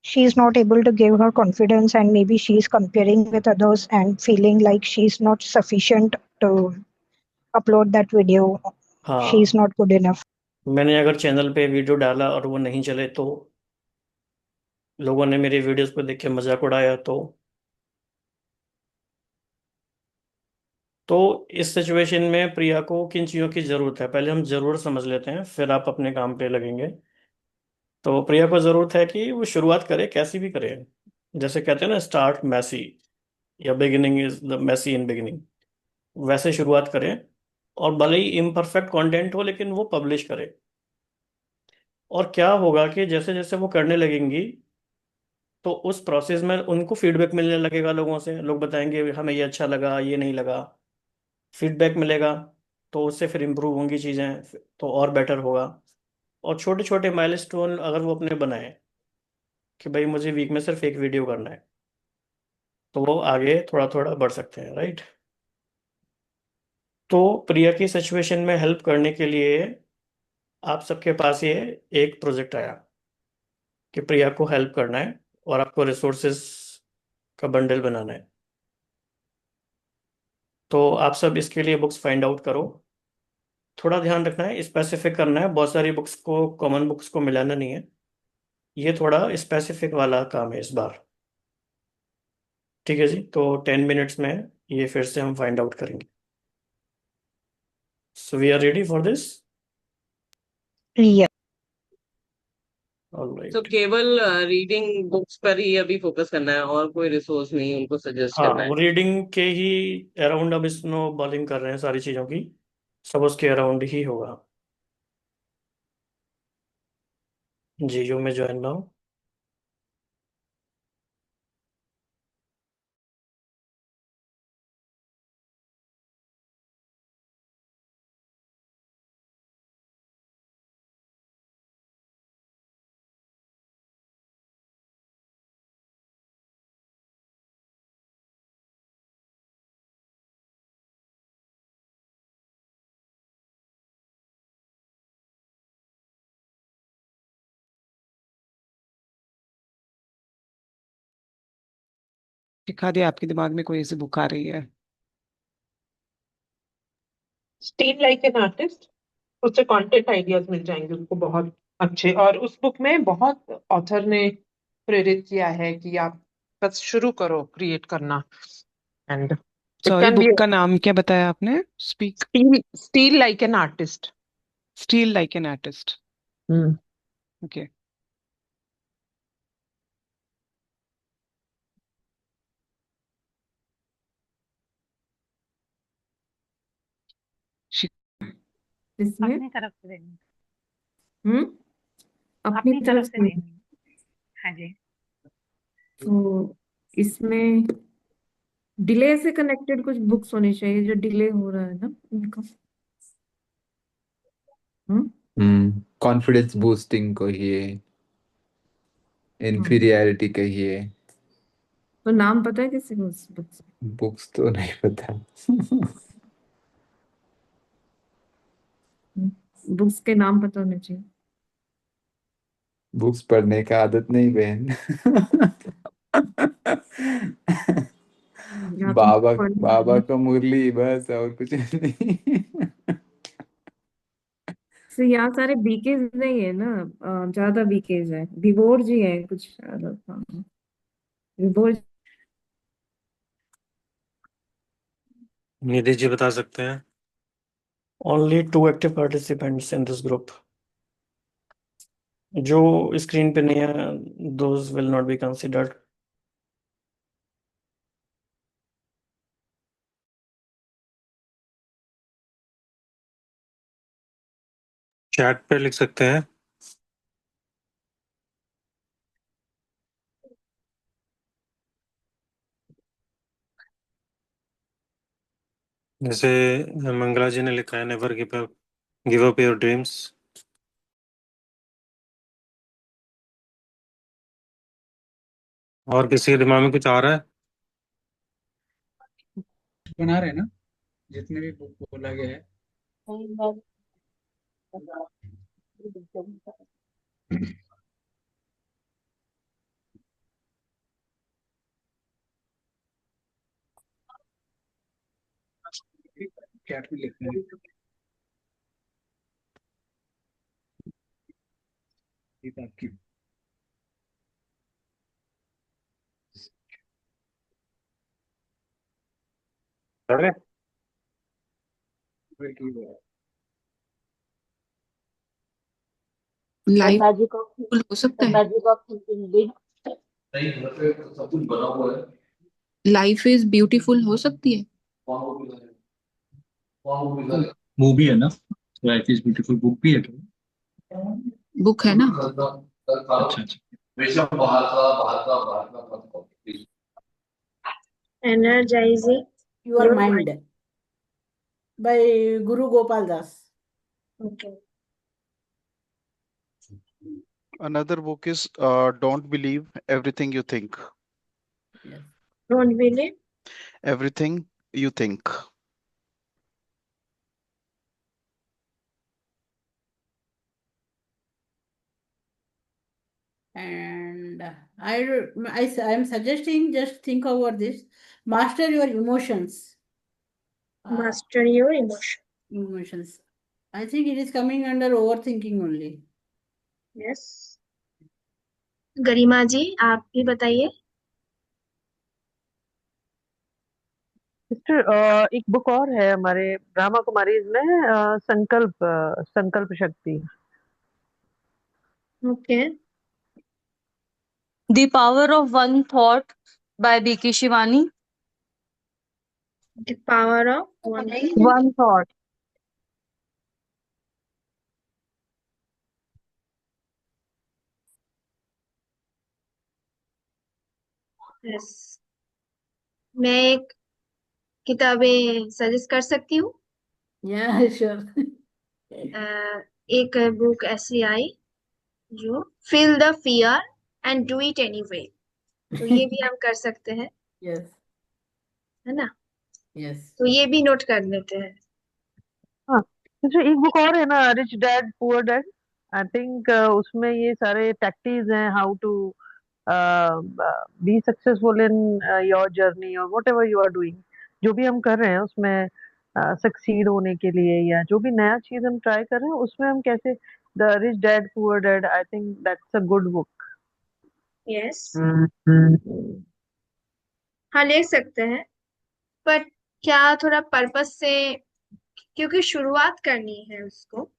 She is not able to give her confidence, and maybe she is comparing with others and feeling like she is not sufficient to upload that video. She is हाँ, not good enough. मैंने अगर चैनल पे वीडियो डाला और वो नहीं चले तो, लोगों ने मेरी वीडियोस को देख के मजाक उड़ाया तो इस सिचुएशन में प्रिया को किन चीज़ों की ज़रूरत है, पहले हम ज़रूर समझ लेते हैं, फिर आप अपने काम पे लगेंगे। तो प्रिया को ज़रूरत है कि वो शुरुआत करे, कैसी भी करे। जैसे कहते हैं ना, स्टार्ट मैसी, या beginning is the messy in beginning, वैसे शुरुआत करें। और भले ही इम्परफेक्ट कंटेंट हो, लेकिन वो पब्लिश करे। और क्या होगा कि जैसे जैसे वो करने लगेंगी तो उस प्रोसेस में उनको फीडबैक मिलने लगेगा लोगों से। लोग बताएंगे हमें ये अच्छा लगा, ये नहीं लगा। फीडबैक मिलेगा तो उससे फिर इम्प्रूव होंगी चीज़ें, तो और बेटर होगा। और छोटे छोटे माइलस्टोन अगर वो अपने बनाए कि भाई मुझे वीक में सिर्फ एक वीडियो करना है, तो वो आगे थोड़ा थोड़ा बढ़ सकते हैं, राइट। तो प्रिया की सिचुएशन में हेल्प करने के लिए आप सबके पास ये एक प्रोजेक्ट आया कि प्रिया को हेल्प करना है और आपको रिसोर्सेज का बंडल बनाना है। तो आप सब इसके लिए बुक्स फाइंड आउट करो। थोड़ा ध्यान रखना है, स्पेसिफिक करना है, बहुत सारी बुक्स को, कॉमन बुक्स को मिलाना नहीं है। ये थोड़ा स्पेसिफिक वाला काम है इस बार। ठीक है जी, तो 10 मिनट्स में ये फिर से हम फाइंड आउट करेंगे। So we are ready for this. Yeah. All तो राइट। केवल रीडिंग बुक्स पर ही अभी फोकस करना है और कोई रिसोर्स नहीं उनको सजेस्ट हाँ, करना है? वो रीडिंग के ही अराउंड अब स्नो बॉलिंग कर रहे हैं सारी चीज़ों की, सब उसके अराउंड ही होगा। जी, जो मैं ज्वाइन ना हूँ। दिखा दिया आपके दिमाग में कोई ऐसी बुक आ रही है? स्टील लाइक एन आर्टिस्ट, उससे कंटेंट आइडियाज मिल जाएंगे उनको बहुत अच्छे। और उस बुक में बहुत ऑथर ने प्रेरित किया है कि आप बस शुरू करो क्रिएट करना, and it sorry, can be book का नाम क्या बताया आपने? Speak. Steel steel like an artist. Steel like an artist. Hmm. Okay. इसमें अपनी तरफ से देनी अपनी अपनी तरफ तरफ से से। देनी। हाँ जी। तो इसमें डिले से कनेक्टेड कुछ बुक्स होनी चाहिए, जो डिले हो रहा है ना उनका। कॉन्फिडेंस बूस्टिंग कहिए, इन्फीरियरिटी कहिए। तो नाम पता है किसी को उस बुक्स? बुक्स तो नहीं पता। बुक्स के नाम पता होने चाहिए। बुक्स पढ़ने का आदत नहीं बहन। या तो बाबा पढ़ का मुरली बस, और कुछ नहीं। से यहाँ सारे बीकेज नहीं है ना, ज्यादा बीकेज है। विभोर जी है कुछ। विभोर निधि जी बता सकते हैं। Only two active participants in this group. जो स्क्रीन पे नहीं है, those will not be considered. Chat पे लिख सकते हैं। जैसे मंगला जी ने लिखा है, never give up your dreams. और किसी के दिमाग में कुछ आ रहा है? बना रहे हैं ना, जितने भी बुक बोला गया है। चैट में लिखते हैं। ये तो आपकी अरे लाइफ मैजिक ऑफ फुल हो सकता है। Magic of thinking. सब कुछ बना हुआ है। लाइफ इज ब्यूटीफुल हो सकती है। मूवी है ना, लाइफ इज ब्यूटीफुल बुक भी है तो। बुक है ना। अच्छा अच्छा। Energising your mind by Guru Gopal Das. Okay. Another book is Don't Believe Everything You Think. Don't believe Everything You Think. And I'm suggesting just think over this. Master your emotions. Master your emotion. Emotions. I think it is coming under overthinking only. Yes. Garima ji आप भी बताइए। सिस्टर एक बुक और है हमारे ब्रह्मा कुमारीज में, संकल्प शक्ति। Okay. The Power of One Thought by B.K. Shivani. The power of One Thought. Yes. मैं एक किताबें सजेस्ट कर सकती हूँ। Yeah, sure. एक बुक ऐसी आई जो feel the fear and do it anyway, तो ये भी हम कर सकते हैं, Yes, है ना। yes. तो ये भी नोट कर लेते हैं। हाँ, सिस्टर एक बुक और है ना, rich dad poor dad. I think उसमें ये सारे टैक्टिक्स हैं, how to be successful in your journey और whatever you are doing. जो भी हम कर रहे हैं उसमें सक्सीड होने के लिए, या जो भी नया चीज हम ट्राई कर रहे हैं उसमें हम कैसे, the rich dad poor dad, I think that's a good book. Yes. हाँ ले सकते हैं, पर क्या थोड़ा पर्पस से, क्योंकि शुरुआत करनी है उसको,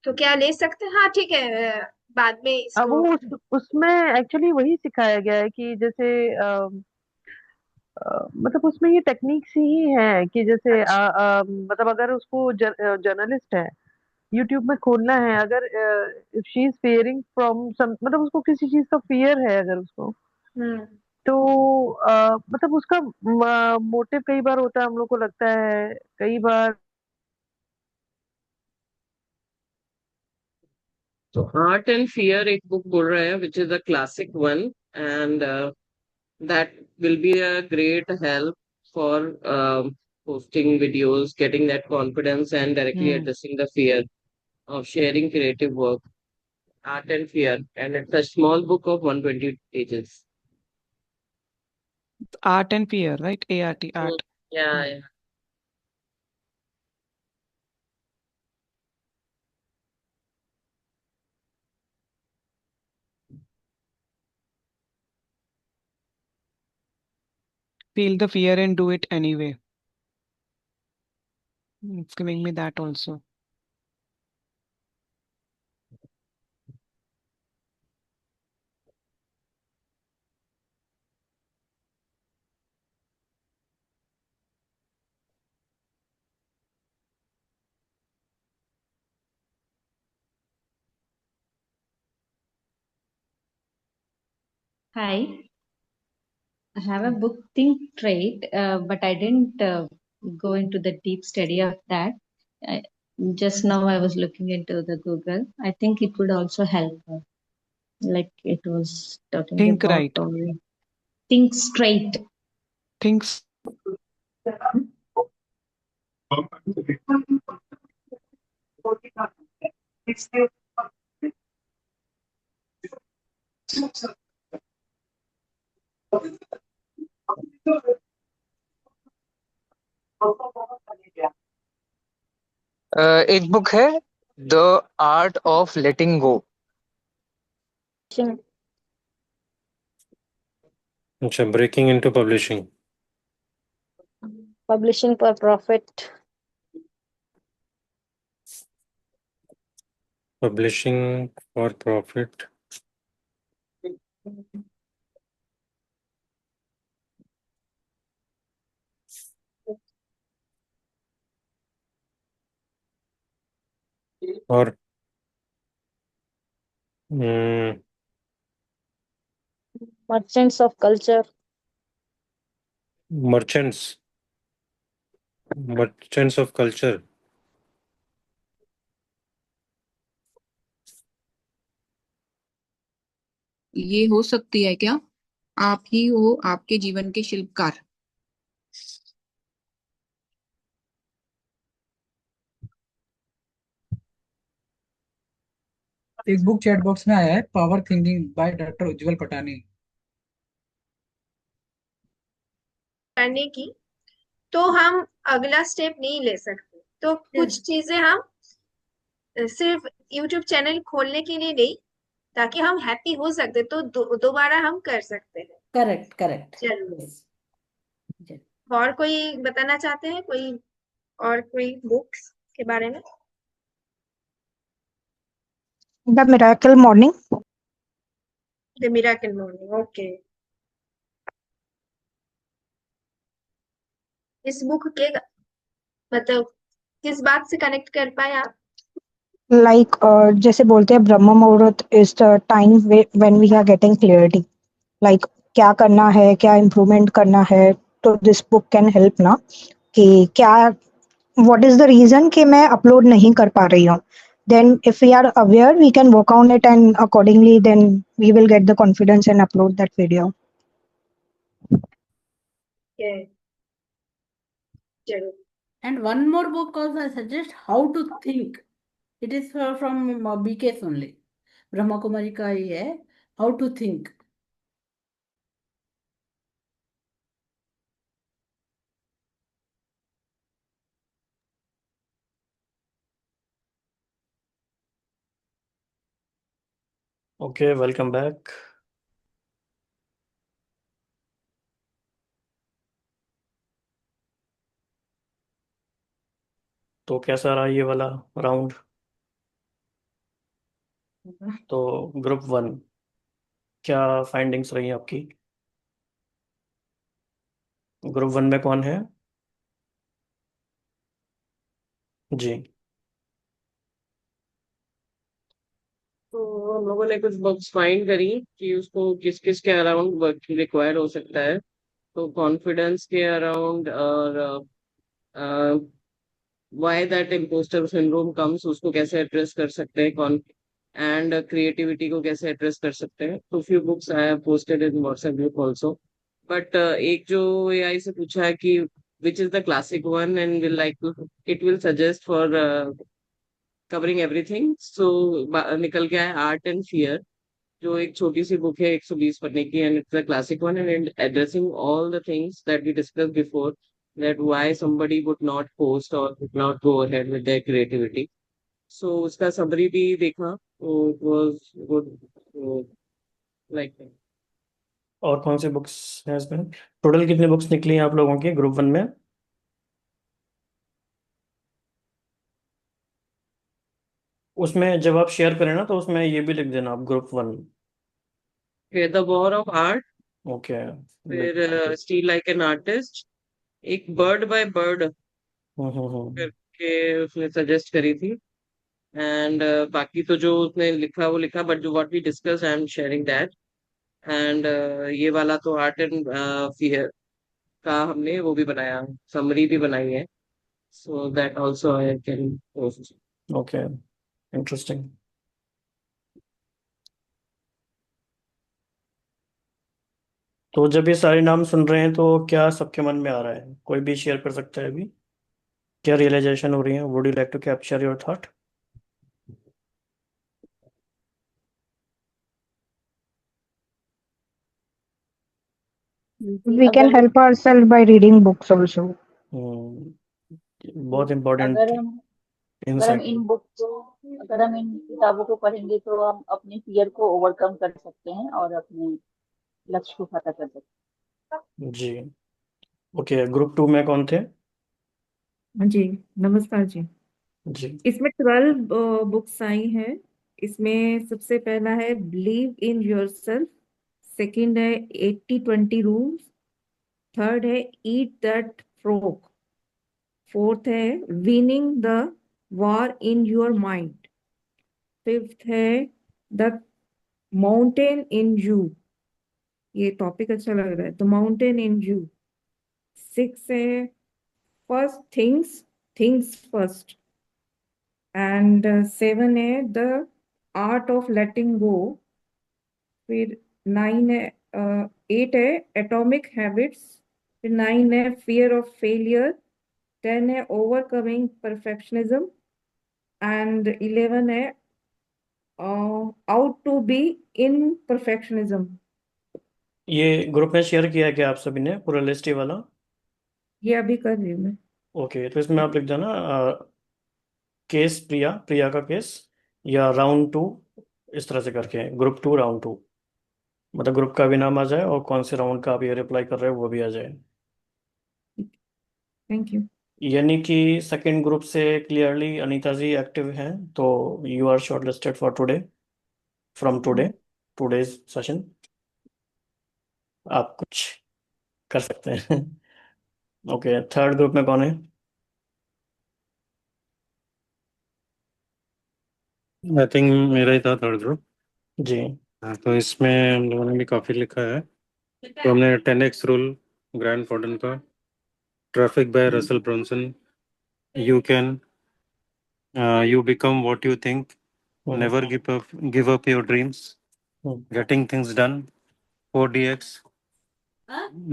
तो क्या ले सकते हैं? हाँ ठीक है, बाद में अब इसको। वो उसमें एक्चुअली वही सिखाया गया है कि जैसे मतलब उसमें ये टेक्निक्स ही है कि जैसे मतलब अगर उसको जर्नलिस्ट है यूट्यूब में खोलना है, अगर if she is fearing from some, मतलब उसको किसी चीज का फियर है अगर उसको, हम्म तो मतलब उसका मोटिव कई बार होता है, हम लोग को लगता है कई बार। तो आर्ट एंड फियर एक बुक बोल रहे हैं which is a classic one, and that will be a great help for posting videos, getting that confidence, and directly Hmm. addressing the fear of sharing creative work. Art and Fear, and it's a small book of 120 pages. Art and Fear, right? ART, art. Yeah, Hmm. yeah. Feel the fear and do it anyway. It's giving me that also. Hi, I have a book, Think Straight, but I didn't go into the deep study of that. I, just now I was looking into the Google. I think it would also help her. Like it was talking Think about right. Think Straight. Thinks. एक बुक है, द आर्ट ऑफ लेटिंग गो। अच्छा, breaking into publishing. Publishing for profit. Publishing for profit. और Merchants of culture. merchants of culture. ये हो सकती है क्या? आप ही हो आपके जीवन के शिल्पकार। एक बुक चैट बॉक्स में आया है, पावर थिंकिंग बाय डॉक्टर उज्जवल पटानी। करने की, तो हम अगला स्टेप नहीं ले सकते। तो कुछ चीजें हम सिर्फ यूट्यूब चैनल खोलने के लिए नहीं, ताकि हम हैप्पी हो सकते, तो दोबारा हम कर सकते हैं। Correct correct. चलो, और कोई बताना चाहते हैं, कोई और कोई बुक्स के बारे में? The Miracle Morning. The miracle morning, okay. इस बुक के मतलब किस बात से कनेक्ट कर पाए आप? Like जैसे बोलते हैं ब्रह्म मुहूर्त is the time when we are getting clarity. Like क्या करना है, क्या इम्प्रूवमेंट करना है, तो दिस बुक कैन हेल्प ना कि क्या what is the reason कि मैं अपलोड नहीं कर पा रही हूँ. Then if we are aware, we can work on it and accordingly then we will get the confidence and upload that video. Yeah. चलो। And one more book also I suggest, How to Think. It is from BKS only. Brahma Kumari का ही है, How to Think. Okay, welcome back. तो कैसा रहा ये वाला राउंड? तो ग्रुप 1 क्या फाइंडिंग्स रही आपकी? ग्रुप 1 में कौन है? जी। तो हम लोगों ने कुछ बुक्स फाइंड करी कि उसको किस किस के अराउंड वर्क रिक्वायर हो सकता है। तो कॉन्फिडेंस के अराउंड, और why that imposter syndrome comes, उसको कैसे एड्रेस कर सकते हैं, कौन एंड क्रिएटिविटी को कैसे एड्रेस कर सकते हैं। तो few books I have posted in WhatsApp group also. But एक जो एआई से पूछा है कि which is the classic one and will like to, it will suggest for covering everything. So निकल गया है आर्ट एंड फियर, जो एक छोटी सी बुक है 120 पन्ने की, and it's a classic one and addressing all the things that we discussed before, that why somebody would not post or would not go ahead with their creativity. So उसका समरी भी देखा, तो it was good. So, like और कौन सी बुक्स हैं इसमें? टोटल कितनी बुक्स निकली हैं आप लोगों की ग्रुप 1 में? उसमें जब आप शेयर करें ना, तो उसमें ये भी लिख देना आप, ग्रुप 1। फिर the war of art, okay. फिर स्टील लाइक एन आर्टिस्ट, एक बर्ड बाय बर्ड हम्म। करके उसने सजेस्ट करी थी। एंड बाकी तो जो उसने लिखा वो लिखा, बट जो what we discuss I am sharing that. And ये वाला तो आर्ट एंड फियर का हमने वो भी बनाया, समरी भी बनाई है। So that also I can post. Okay, interesting. तो जब ये सारे नाम सुन रहे हैं, तो क्या सबके मन में आ रहा है? कोई भी शेयर कर सकता है अभी? क्या रियलाइजेशन हो रही है? Would you like to capture your thought? We can help ourselves by reading books also. बहुत इम्पोर्टेंट अगर हम अगर हम इंसाइट। इन बुक को अगर हम इन किताबों को पढ़ेंगे तो हम अपने फियर को ओवरकम कर सकते हैं और अपने लक्ष्य को पता कर सकते जी। ओके, ग्रुप 2 में कौन थे? हाँ जी, नमस्कार जी। जी। इसमें 12 बुक्स आई हैं। इसमें सबसे पहला है बिलीव इन योरसेल्फ, सेकंड है 80-20 रूल्स, थर्ड है ईट दैट फ्रॉग, फोर्थ है winning the war in your mind, fifth है द माउंटेन इन यू, ये टॉपिक अच्छा लग रहा है, the mountain in you, six है first things things first, and seven है the art of letting go, फिर नाइन है एट है एटॉमिक हैबिट्स, फिर नाइन है फियर ऑफ फेलियर, 10 है ओवरकमिंग परफेक्शनिज्म, एंड 11 है out to be in perfectionism. ये ग्रुप में शेयर किया है क्या आप सभी ने, पूरा लिस्ट ये वाला? ये अभी कर रही हूँ मैं। ओके, तो इसमें आप लिख देना केस प्रिया, प्रिया का केस, या राउंड 2, इस तरह से करके ग्रुप 2 राउंड 2, मतलब ग्रुप का भी नाम आ जाए और कौन से राउंड का आप ये रिप्लाई कर रहे हो वो भी आ जाए। Thank you. यानी कि सेकंड ग्रुप से क्लियरली अनीता जी एक्टिव हैं, तो you are short listed for today, from today's session. आप कुछ कर सकते हैं। ओके, थर्ड ग्रुप में कौन है? आई थिंक मेरा ही था थर्ड ग्रुप। जी। हाँ, तो इसमें हम लोगों ने भी काफ़ी लिखा है। तो हमने 10x रूल ग्रैंड फॉर्डन का, traffic by Russell Brunson, you can you become what you think, never give up your dreams, getting things done, 4DX,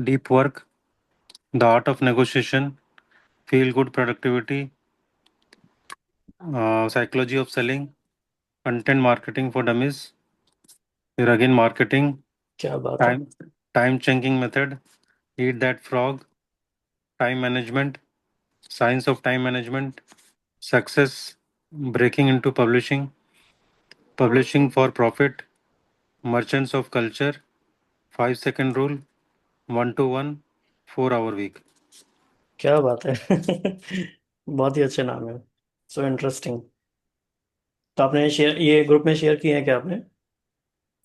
deep work, the art of negotiation, feel good productivity, psychology of selling, content marketing for dummies, फिर अगेन मार्केटिंग, क्या बात है। Time chunking method, eat that frog, time management, science of time management, success, breaking into publishing, publishing for profit, merchants of culture, 5 second rule, 1 to 1, 4 hour week. क्या बात है। बहुत ही अच्छे नाम है, सो इंटरेस्टिंग। तो आपने शेयर, ये ग्रुप में शेयर किए हैं क्या आपने?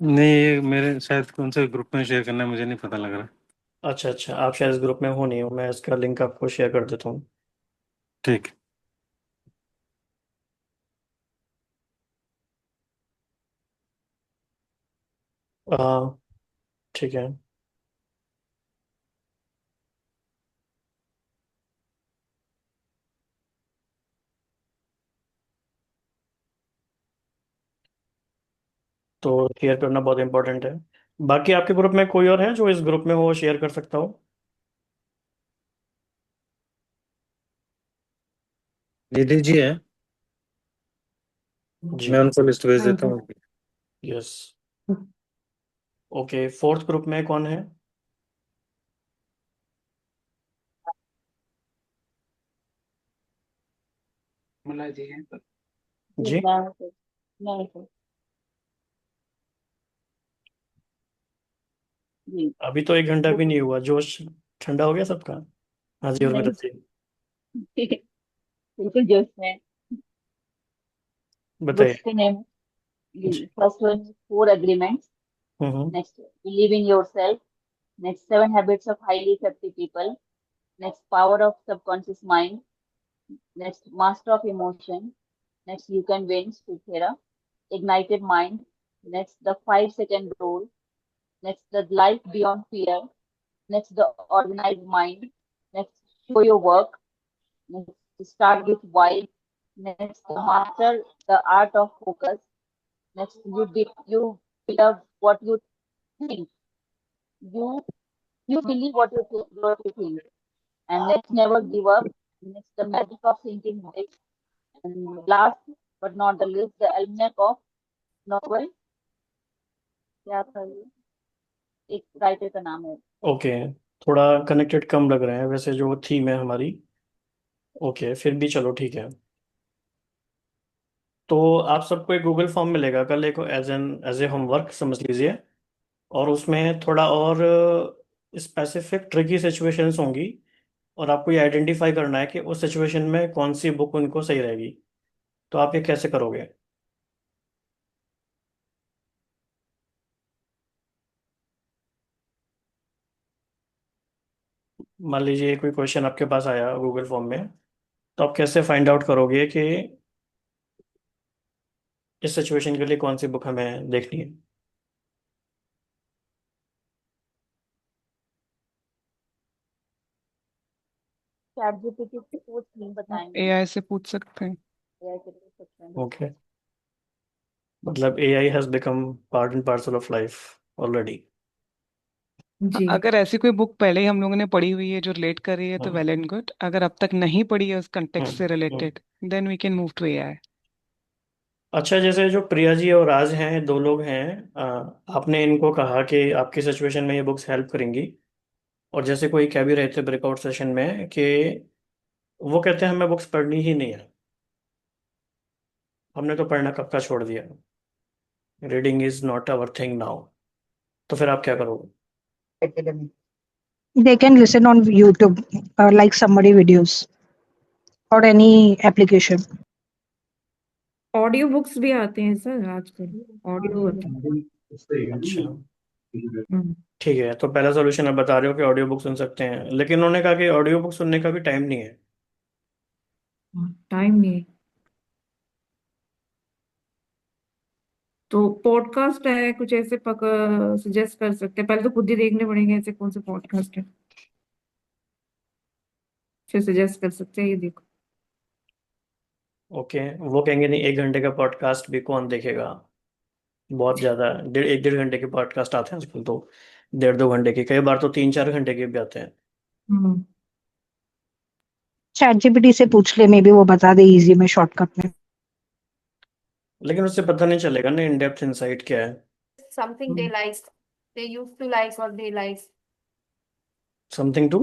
नहीं, ये मेरे शायद कौन से ग्रुप में शेयर करना है मुझे नहीं पता लग रहा। अच्छा अच्छा, आप शायद इस ग्रुप में हो नहीं हो, मैं इसका लिंक आपको शेयर कर देता हूँ। ठीक। ठीक है। तो शेयर करना बहुत इंपॉर्टेंट है। बाकी आपके ग्रुप में कोई और है जो इस ग्रुप में वो शेयर कर सकता हो? दीदी जी है, जी। मैं उनको लिस्ट भेज हाँ देता जी। हूँ। यस। ओके, फोर्थ ग्रुप में कौन है? मला जी है जी। मैं हूँ। जी अभी तो 1 घंटा भी बुक नहीं हुआ, जोश ठंडा हो गया सबका? हाँ जी, और नहीं बताइए। बिल्कुल जोश में। बताइए। बुक्स के नेम, जी। First one four agreements, hmm. Next believe in yourself, next seven habits of highly effective people, next power of subconscious mind, next master of emotion, next you can win Suthera, ignited mind, next the 5 second rule, next the life beyond fear, next the organized mind, next show your work, next start with why, next the master the art of focus, next you believe what you think, you you believe what you think, and let's never give up, next the magic of thinking big. And last but not the least, the almanac of novel, क्या था ये, एक राइटर का नाम है। ओके, थोड़ा कनेक्टेड कम लग रहे हैं वैसे जो थीम है हमारी। ओके, फिर भी चलो ठीक है। तो आप सबको एक गूगल फॉर्म मिलेगा कल, एक एज ए होमवर्क समझ लीजिए। और उसमें थोड़ा और स्पेसिफिक ट्रिकी सिचुएशंस होंगी, और आपको ये आइडेंटिफाई करना है कि उस सिचुएशन में कौन सी बुक उनको सही रहेगी। तो आप ये कैसे करोगे? मान लीजिए कोई क्वेश्चन आपके पास आया गूगल फॉर्म में, तो आप कैसे फाइंड आउट करोगे कि इस सिचुएशन के लिए कौन सी बुक हमें देखनी है? चैट जीपीटी से पूछ नहीं बताएंगे, एआई से पूछ सकते हैं। एआई से पूछ सकते हैं। ओके, मतलब AI has become part and parcel of life already. जी। अगर ऐसी कोई बुक पहले ही हम लोगों ने पढ़ी हुई है जो रिलेट कर रही है तो हम्म। Well and good. अगर अब तक नहीं पढ़ी है उस कंटेक्स्ट से हम्म। Related, then we can move to AI. अच्छा, जैसे जो प्रिया जी और राज हैं, दो लोग हैं, आपने इनको कहा कि आपकी सिचुएशन में ये बुक्स हेल्प करेंगी, और जैसे कोई कह भी रहे थे ब्रेकआउट सेशन में कि वो कहते हैं हमें बुक्स पढ़नी ही नहीं है, हमने तो पढ़ना कब का छोड़ दिया, reading is not our thing now. तो फिर आप क्या करोगे? They can listen on YouTube, like summary videos or any application. Audio books भी आते हैं सर आजकल, ऑडियो होते हैं। अच्छा, हम्म। ठीक है। तो पहला सोल्यूशन आप बता रहे हो कि ऑडियो बुक सुन सकते हैं, लेकिन उन्होंने कहा कि ऑडियो बुक सुनने का भी टाइम नहीं है। टाइम नहीं है तो पॉडकास्ट है कुछ ऐसे सजेस्ट कर सकते हैं। पहले तो खुद ही देखने पड़ेंगे ऐसे कौन से पॉडकास्ट है, फिर सजेस्ट कर सकते हैं ये देखो। ओके, वो कहेंगे नहीं, 1 घंटे का पॉडकास्ट भी कौन देखेगा? बहुत ज्यादा 1.5 घंटे के पॉडकास्ट आते हैं आजकल तो, 1.5 2 घंटे के, कई बार तो 3 4 घंटे के भी आते हैं। हम्म। चैट जीपीटी से पूछ ले, मे बी वो बता दे इजी में, शॉर्टकट में। लेकिन उससे पता नहीं चलेगा ना इन डेप्थ इंसाइट क्या है। something they like, they used to like or they like, something to.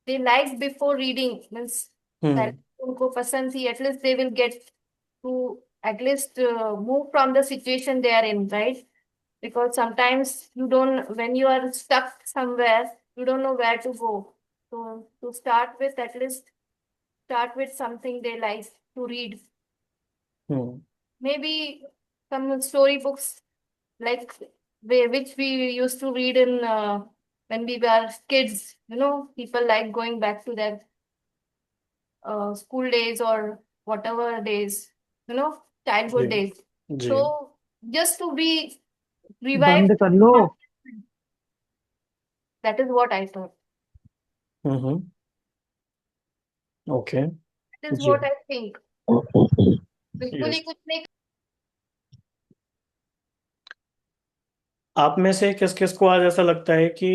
they liked before reading means हम्म। that उनको पसंद थी, at least they will get to at least move from the situation they are in, right? Because sometimes you don't, when you are stuck somewhere, you don't know where to go. So to start with, at least start with something they like to read. Hmm. Maybe some story books like which we used to read in when we were kids. You know, people like going back to their school days or whatever days, you know, ji. childhood days. Ji. So just to be revives बंद कर लो। consciousness. That is what I thought. Hmm. Okay. That is जी। what I think. बिल्कुल ही यस। कुछ नहीं। आप में से किस किस को आज ऐसा लगता है कि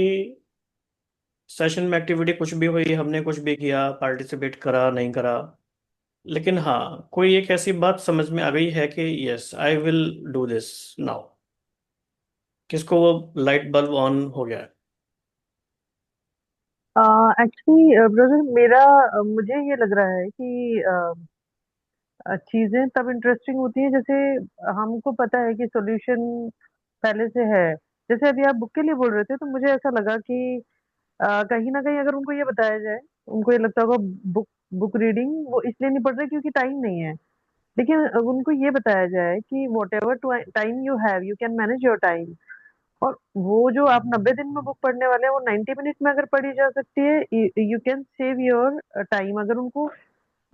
सेशन में एक्टिविटी कुछ भी हुई, हमने कुछ भी किया, पार्टिसिपेट करा नहीं करा, लेकिन हाँ कोई एक ऐसी बात समझ में आ गई है कि yes I will do this now, किसको वो लाइट बल्ब ऑन हो गया है? एक्चुअली ब्रदर मेरा मुझे ये लग रहा है कि चीजें तब इंटरेस्टिंग होती है जैसे हमको पता है कि सॉल्यूशन पहले से है। जैसे अभी आप बुक के लिए बोल रहे थे तो मुझे ऐसा लगा कि कहीं ना कहीं अगर उनको ये बताया जाए, उनको ये लगता होगा बुक बुक रीडिंग वो इसलिए नहीं पढ़ रहे क्योंकि टाइम नहीं है। लेकिन उनको ये बताया जाए कि what ever time you have you can manage your time. और वो जो आप 90 दिन में बुक पढ़ने वाले हैं वो 90 मिनट में अगर पढ़ी जा सकती है, you can save your time. अगर उनको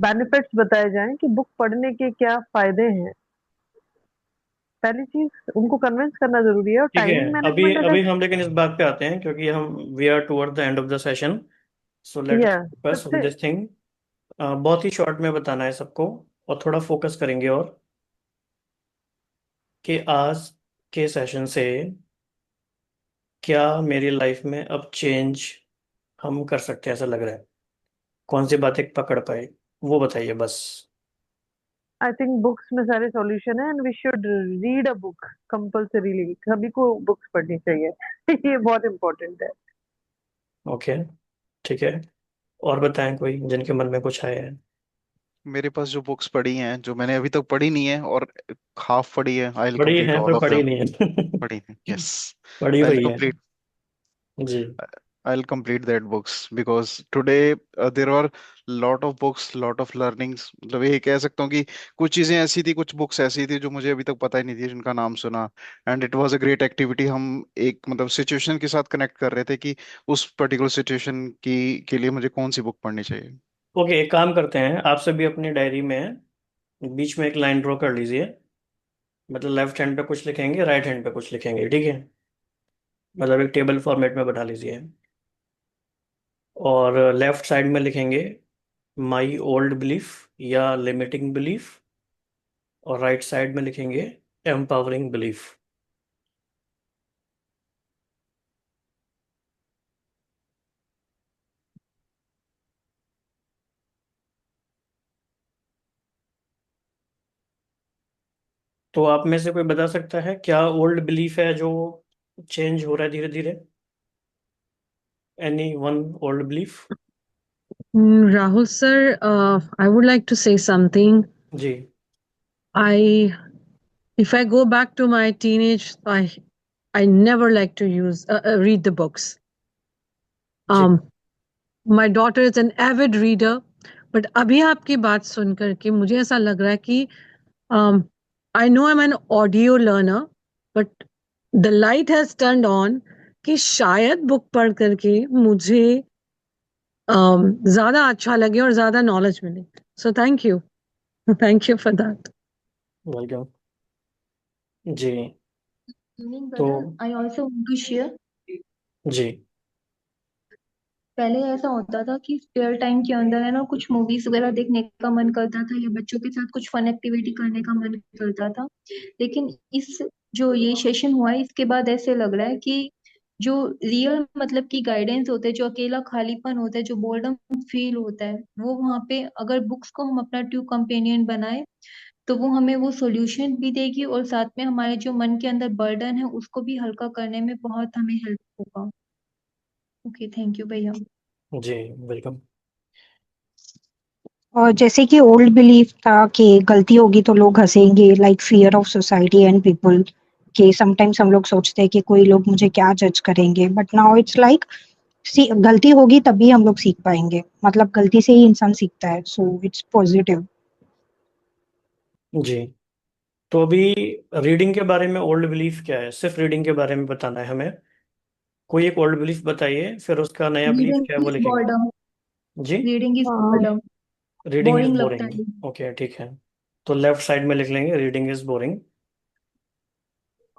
बेनिफिट्स बताए जाएं कि बुक पढ़ने के क्या फायदे हैं, पहली चीज उनको कन्विंस करना जरूरी है। और ठीक है। टाइमिंग अभी मैनेजमेंट अभी अगर हम लेकिन इस बात पे आते हैं क्योंकि हम we are toward the end of the session, so let's या फोकस ऑन सबसे दिस थिंग। बहुत ही शॉर्ट में बताना है सबको, और थोड़ा फोकस करेंगे, और कि आज के सेशन से क्या मेरी लाइफ में अब चेंज हम कर सकते हैं ऐसा लग रहा है, कौन सी बातें पकड़ पाए वो बताइए बस। आई थिंक बुक्स में सारे सॉल्यूशन है and we should read a book compulsorily. सभी को बुक्स पढ़नी चाहिए ये बहुत इंपॉर्टेंट है। ओके, ठीक है। और बताएं कोई जिनके मन में कुछ आया है। मेरे पास जो बुक्स पढ़ी हैं जो मैंने अभी तक पढ़ी नहीं है और हाफ पढ़ी है, आई विल पढ़ी कंप्लीट है ऑल पर ऑफ पढ़ी देम। नहीं है। पढ़ी है, यस। पढ़ी आई विल हुई है। कंप्लीट जी। I'll complete that books because today there are lot of books, lot of learnings। मतलब ये कह सकता हूँ कि कुछ चीजें ऐसी थी, कुछ बुक्स ऐसी थी जो मुझे अभी तक पता ही नहीं थी, जिनका नाम सुना। And it was a great activity. हम एक मतलब सिचुएशन के साथ कनेक्ट कर रहे थे कि उस पर्टिकुलर सिचुएशन की के लिए मुझे कौन सी बुक पढ़नी चाहिए। ओके, एक काम करते हैं, आप सभी अपनी डायरी में बीच में एक लाइन ड्रॉ कर लीजिए। मतलब लेफ्ट हैंड पे कुछ लिखेंगे, राइट हैंड पे कुछ लिखेंगे, ठीक है? मतलब एक टेबल फॉर्मेट में बना लीजिए। और लेफ्ट साइड में लिखेंगे माई ओल्ड बिलीफ या लिमिटिंग बिलीफ, और राइट साइड में लिखेंगे एम्पावरिंग बिलीफ। तो आप में से कोई बता सकता है क्या ओल्ड बिलीफ है जो चेंज हो रहा है धीरे धीरे? Any one old belief? Rahul sir, I would like to say something. जी। I, if I go back to my teenage, I never like to read the books. जी। My daughter is an avid reader, but अभी आपकी बात सुन करके मुझे ऐसा लग रहा है कि I know I'm an audio learner, but the light has turned on कि शायद बुक पढ़ करके मुझे ज्यादा अच्छा लगे और ज्यादा नॉलेज मिले. So thank you for that. Welcome. जी। Evening, तो brother. I also want to share. जी। पहले ऐसा होता था कि स्पेयर टाइम के अंदर है ना कुछ मूवीज वगैरह देखने का मन करता था या बच्चों के साथ कुछ फन एक्टिविटी करने का मन करता था। लेकिन इस जो ये सेशन हुआ है इसके बाद ऐसे लग रहा है कि जो रियल मतलब की गाइडेंस होते हैं, जो अकेला खालीपन होता है, जो बोर्डम फील होता है, वो वहाँ पे अगर बुक्स को हम अपना ट्रू कंपेनियन बनाए तो वो हमें वो सॉल्यूशन भी देगी और साथ में हमारे जो मन के अंदर बर्डन है उसको भी हल्का करने में बहुत हमें हेल्प होगा। ओके, थैंक यू भैया। जी वेलकम। और जैसे कि ओल्ड बिलीफ था कि गलती होगी तो लोग हंसेंगे, like fear of society and people, कि समटाइम्स हम लोग सोचते हैं कि कोई लोग मुझे क्या जज करेंगे, बट नाउ इट्स लाइक गलती होगी तभी हम लोग सीख पाएंगे, मतलब गलती से ही इंसान सीखता है, सो इट्स पॉजिटिव। जी। तो अभी रीडिंग के बारे में ओल्ड बिलीफ क्या है, सिर्फ रीडिंग के बारे में बताना है हमें। कोई एक ओल्ड बिलीफ बताइए, फिर उसका नया बिलीफ रीडिंग क्या है वो इज लिखेंगे। बॉर्डम। जी। Reading is boredom. Reading is boring लगता बोरिंग, है। ओके ठीक है। तो लेफ्ट साइड में लिख लेंगे रीडिंग इज बोरिंग।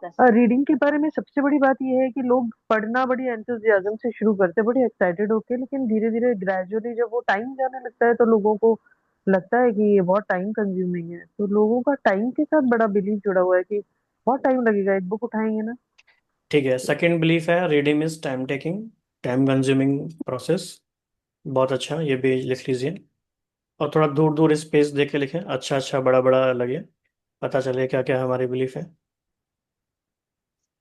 रीडिंग के बारे में सबसे बड़ी बात यह है कि लोग पढ़ना बड़ी एंथुजियाज्म से शुरू करते हैं, बड़ी एक्साइटेड होके, लेकिन धीरे धीरे ग्रेजुअली जब वो टाइम जाने लगता है तो लोगों को लगता है कि ये बहुत टाइम कंज्यूमिंग है। तो लोगों का टाइम के साथ बड़ा बिलीव जुड़ा हुआ है कि बहुत टाइम लगेगा, एक बुक उठाएंगे ना। ठीक है, सेकंड बिलीफ है reading is time taking, time consuming process. बहुत अच्छा, ये भी लिख लीजिए। और थोड़ा दूर दूर स्पेस दे के लिखें, अच्छा अच्छा बड़ा बड़ा लगे, पता चले क्या क्या हमारी बिलीफ है।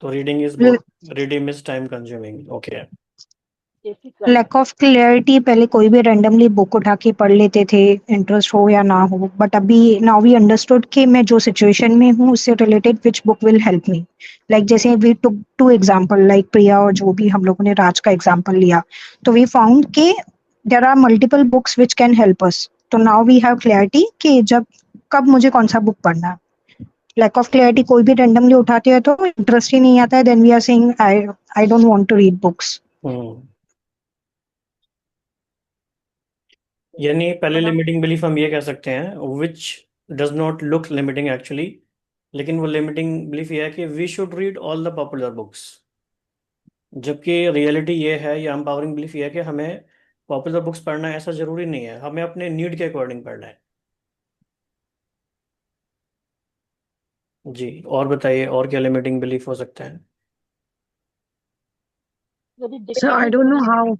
तो reading is time consuming, okay. Lack of clarity, पहले कोई भी रैंडमली बुक उठा के पढ़ लेते थे, इंटरेस्ट हो या ना हो, बट अभी नाउ वी अंडरस्टूड कि मैं जो सिचुएशन में हूँ उससे related which book will help me. Like जैसे we took two example, like Priya और जो भी हम लोगों ने राज का एग्जांपल लिया, तो वी फाउंड के there are multiple books which can help us. तो नाउ वी हैव क्लैरिटी कि जब कब मुझे कौन सा बुक पढ़ना है। लैक ऑफ क्लैरिटी, कोई भी रैंडमली उठाते हैं तो इंटरेस्ट ही नहीं आता है, then we are saying I don't want to read books. यानी पहले लिमिटिंग बिलीफ हम ये कह सकते हैं, which does not look limiting actually, लेकिन वो लिमिटिंग बिलीफ ये है कि we should read all the popular books. जबकि रियलिटी ये है, या एम्पावरिंग बिलीफ ये है कि हमें पॉपुलर बुक्स पढ़ना ऐसा जरूरी नहीं है, हमें अपने नीड के अकॉर्डिंग पढ़ना है। जी, और बताइए और क्या लिमिटिंग बिलीफ हो सकता है? So I don't know how.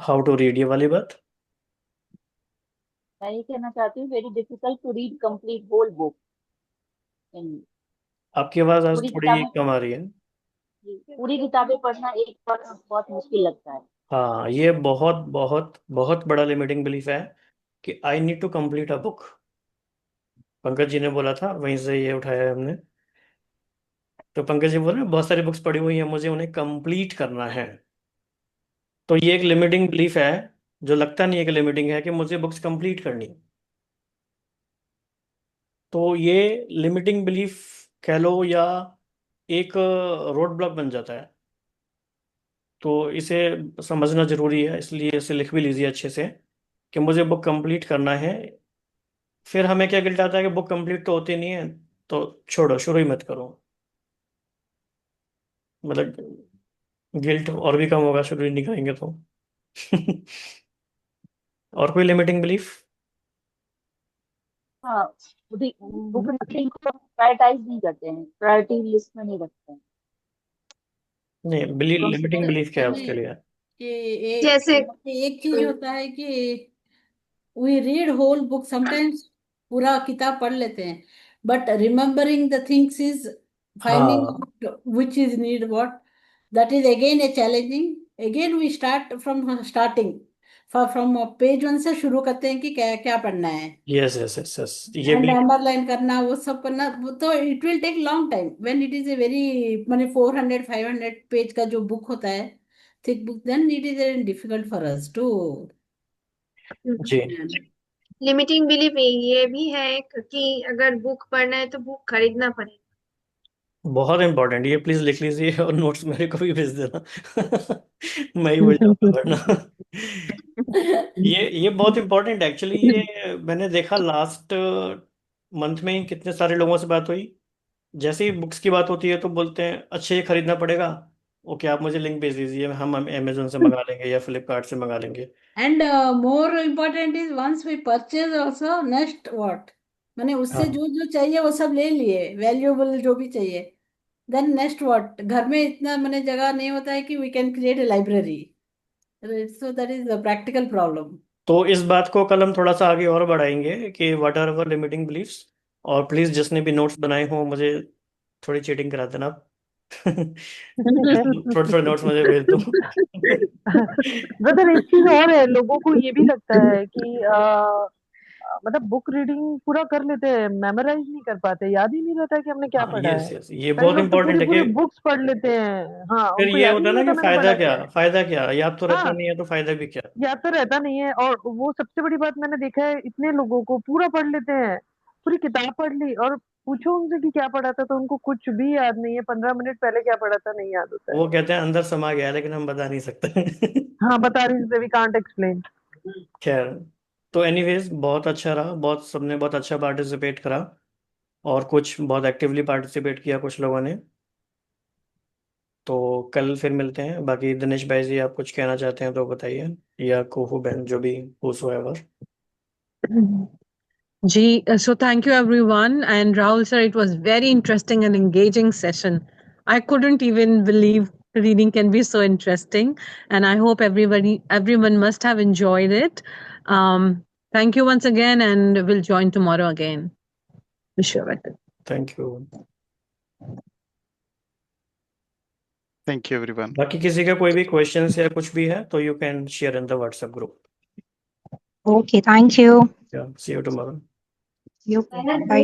How to read, ये वाली बात। मैं ये कहना चाहती हूँ, very difficult to read complete whole book. आपकी आवाज आज पूरी थोड़ी किताबें कम आ रही है। पूरी किताबें पढ़ना एक बार में बहुत मुश्किल लगता है। हाँ, ये बहुत बहुत बहुत बड़ा लिमिटिंग बिलीफ है कि I need to complete a book. Pankaj ji ने बोला था, वहीं से ये उठाया है हमने। तो पंकज जी बोल रहे हैं बहुत सारी बुक्स पढ़ी हुई हैं, मुझे उन्हें कंप्लीट करना है। तो ये एक लिमिटिंग बिलीफ है, जो लगता नहीं है कि लिमिटिंग है, कि मुझे बुक्स कंप्लीट करनी है। तो ये लिमिटिंग बिलीफ कह लो, या एक रोड ब्लॉक बन जाता है। तो इसे समझना जरूरी है, इसलिए इसे लिख भी लीजिए अच्छे से कि मुझे बुक कंप्लीट करना है। फिर हमें क्या गिल्ट आता है कि बुक कंप्लीट तो होती नहीं है, तो छोड़ो, शुरू ही मत करो। मतलब गिल्ट और भी कम होगा शुरू ही नहीं करेंगे तो। और कोई लिमिटिंग बिलीफ? हाँ, बुक रीडिंग को प्रायोरिटाइज नहीं करते हैं, प्रायोरिटी लिस्ट में नहीं रखते हैं। नहीं, लिमिटिंग बिलीफ क्या है उसके नहीं, लिए? कि जैसे एक चीज होता है कि we read whole book sometimes, पूरा किताब पढ़ लेते हैं, but remembering the things is finding हाँ, which is need what, that is again a challenging. Again we start from starting, from page one से शुरू करते हैं कि क्या क्या पढ़ना है, यस यस यस यस, ये एंड भी। अंडरलाइन करना, वो सब करना, वो तो it will take long time when it is a very, माने 400-500 पेज का जो बुक होता है, thick book, then it is difficult for us to. जी, लिमिटिंग बिलीफ ये भी है कि अगर बुक पढ़ना है तो बुक खरीदना पड़ेगा। बहुत इंपॉर्टेंट, ये प्लीज लिख लीजिए और नोट्स मेरे को भी भेज देना। मैं ही भूल जाऊंगा वरना। ये बहुत इंपॉर्टेंट एक्चुअली, ये मैंने देखा लास्ट मंथ में ही कितने सारे लोगों से बात हुई। जैसे ही बुक्स की बात होती है तो बोलते हैं अच्छा ये खरीदना पड़ेगा, ओके आप मुझे लिंक भेज दीजिए, हम अमेजोन से मंगा लेंगे या फ्लिपकार्ट से मंगा लेंगे। And more important is once we purchase also, next what, मैंने उससे हाँ, जो जो चाहिए वो सब ले लिए, वैल्यूएबल जो भी चाहिए, देन नेक्स्ट व्हाट, घर में इतना मैंने जगह नहीं होता है कि we can create a library, so that is the practical problem. तो इस बात को कल हम थोड़ा सा आगे और बढ़ाएंगे कि what are our limiting beliefs. और प्लीज जिसने भी नोट्स बनाए हो मुझे थोड़ी चीटिंग करा देना आप। थोड़े थोड़े नोट्स मुझे भेज दो। ब्रदर एक चीज और है, लोगों को ये भी लगता है कि मतलब बुक रीडिंग पूरा कर लेते हैं, मेमोराइज नहीं कर पाते, याद ही नहीं रहता है कि हमने क्या हाँ, पढ़ा यस है। यस, ये कई बहुत लोग तो पूरी इंपॉर्टेंट है पूरी कि बुक्स पढ़ लेते हैं, हाँ, फिर उनको ये याद ही होता है नहीं ना रहता कि मैंने फायदा पढ़ा क्या, क्या है। फायदा क्या, याद तो रहता हाँ, नहीं है तो फायदा भी क्या। याद तो रहता नहीं है, और वो सबसे बड़ी बात मैंने देखा है, इतने लोगों को पूरा पढ़ लेते हैं, पूरी किताब पढ़ ली, और पूछो उनसे कि क्या पढ़ा था तो उनको कुछ भी याद नहीं है, 15 मिनट पहले क्या पढ़ा था नहीं याद होता है। वो कहते हैं अंदर समा गया है, लेकिन हम बता नहीं सकते। हाँ, बता रही हूँ, वी कांट एक्सप्लेन। खैर, तो एनीवेज बहुत अच्छा रहा, बहुत सबने बहुत अच्छा पार्टिसिपेट करा। और कुछ बहुत एक्टिवली पार्टिसिपेट किया कुछ लोगों ने। तो कल फिर मिलते हैं। बाकी दिनेश भाई जी, आप कुछ कहना चाहते हैं तो बताइए, या कोहू बहन, जो भी whosoever. Ji, so thank you everyone. And Rahul sir, it was very interesting and engaging session. I couldn't even believe reading can be so interesting. And I hope everyone must have enjoyed it. Thank you once again, and we'll join tomorrow again. Wish you a good day. Thank you. Thank you everyone. बाकी किसी का कोई भी क्वेश्चंस या कुछ भी है तो you can share in the WhatsApp group. Okay, thank you. Yeah, see you tomorrow. You. Bye.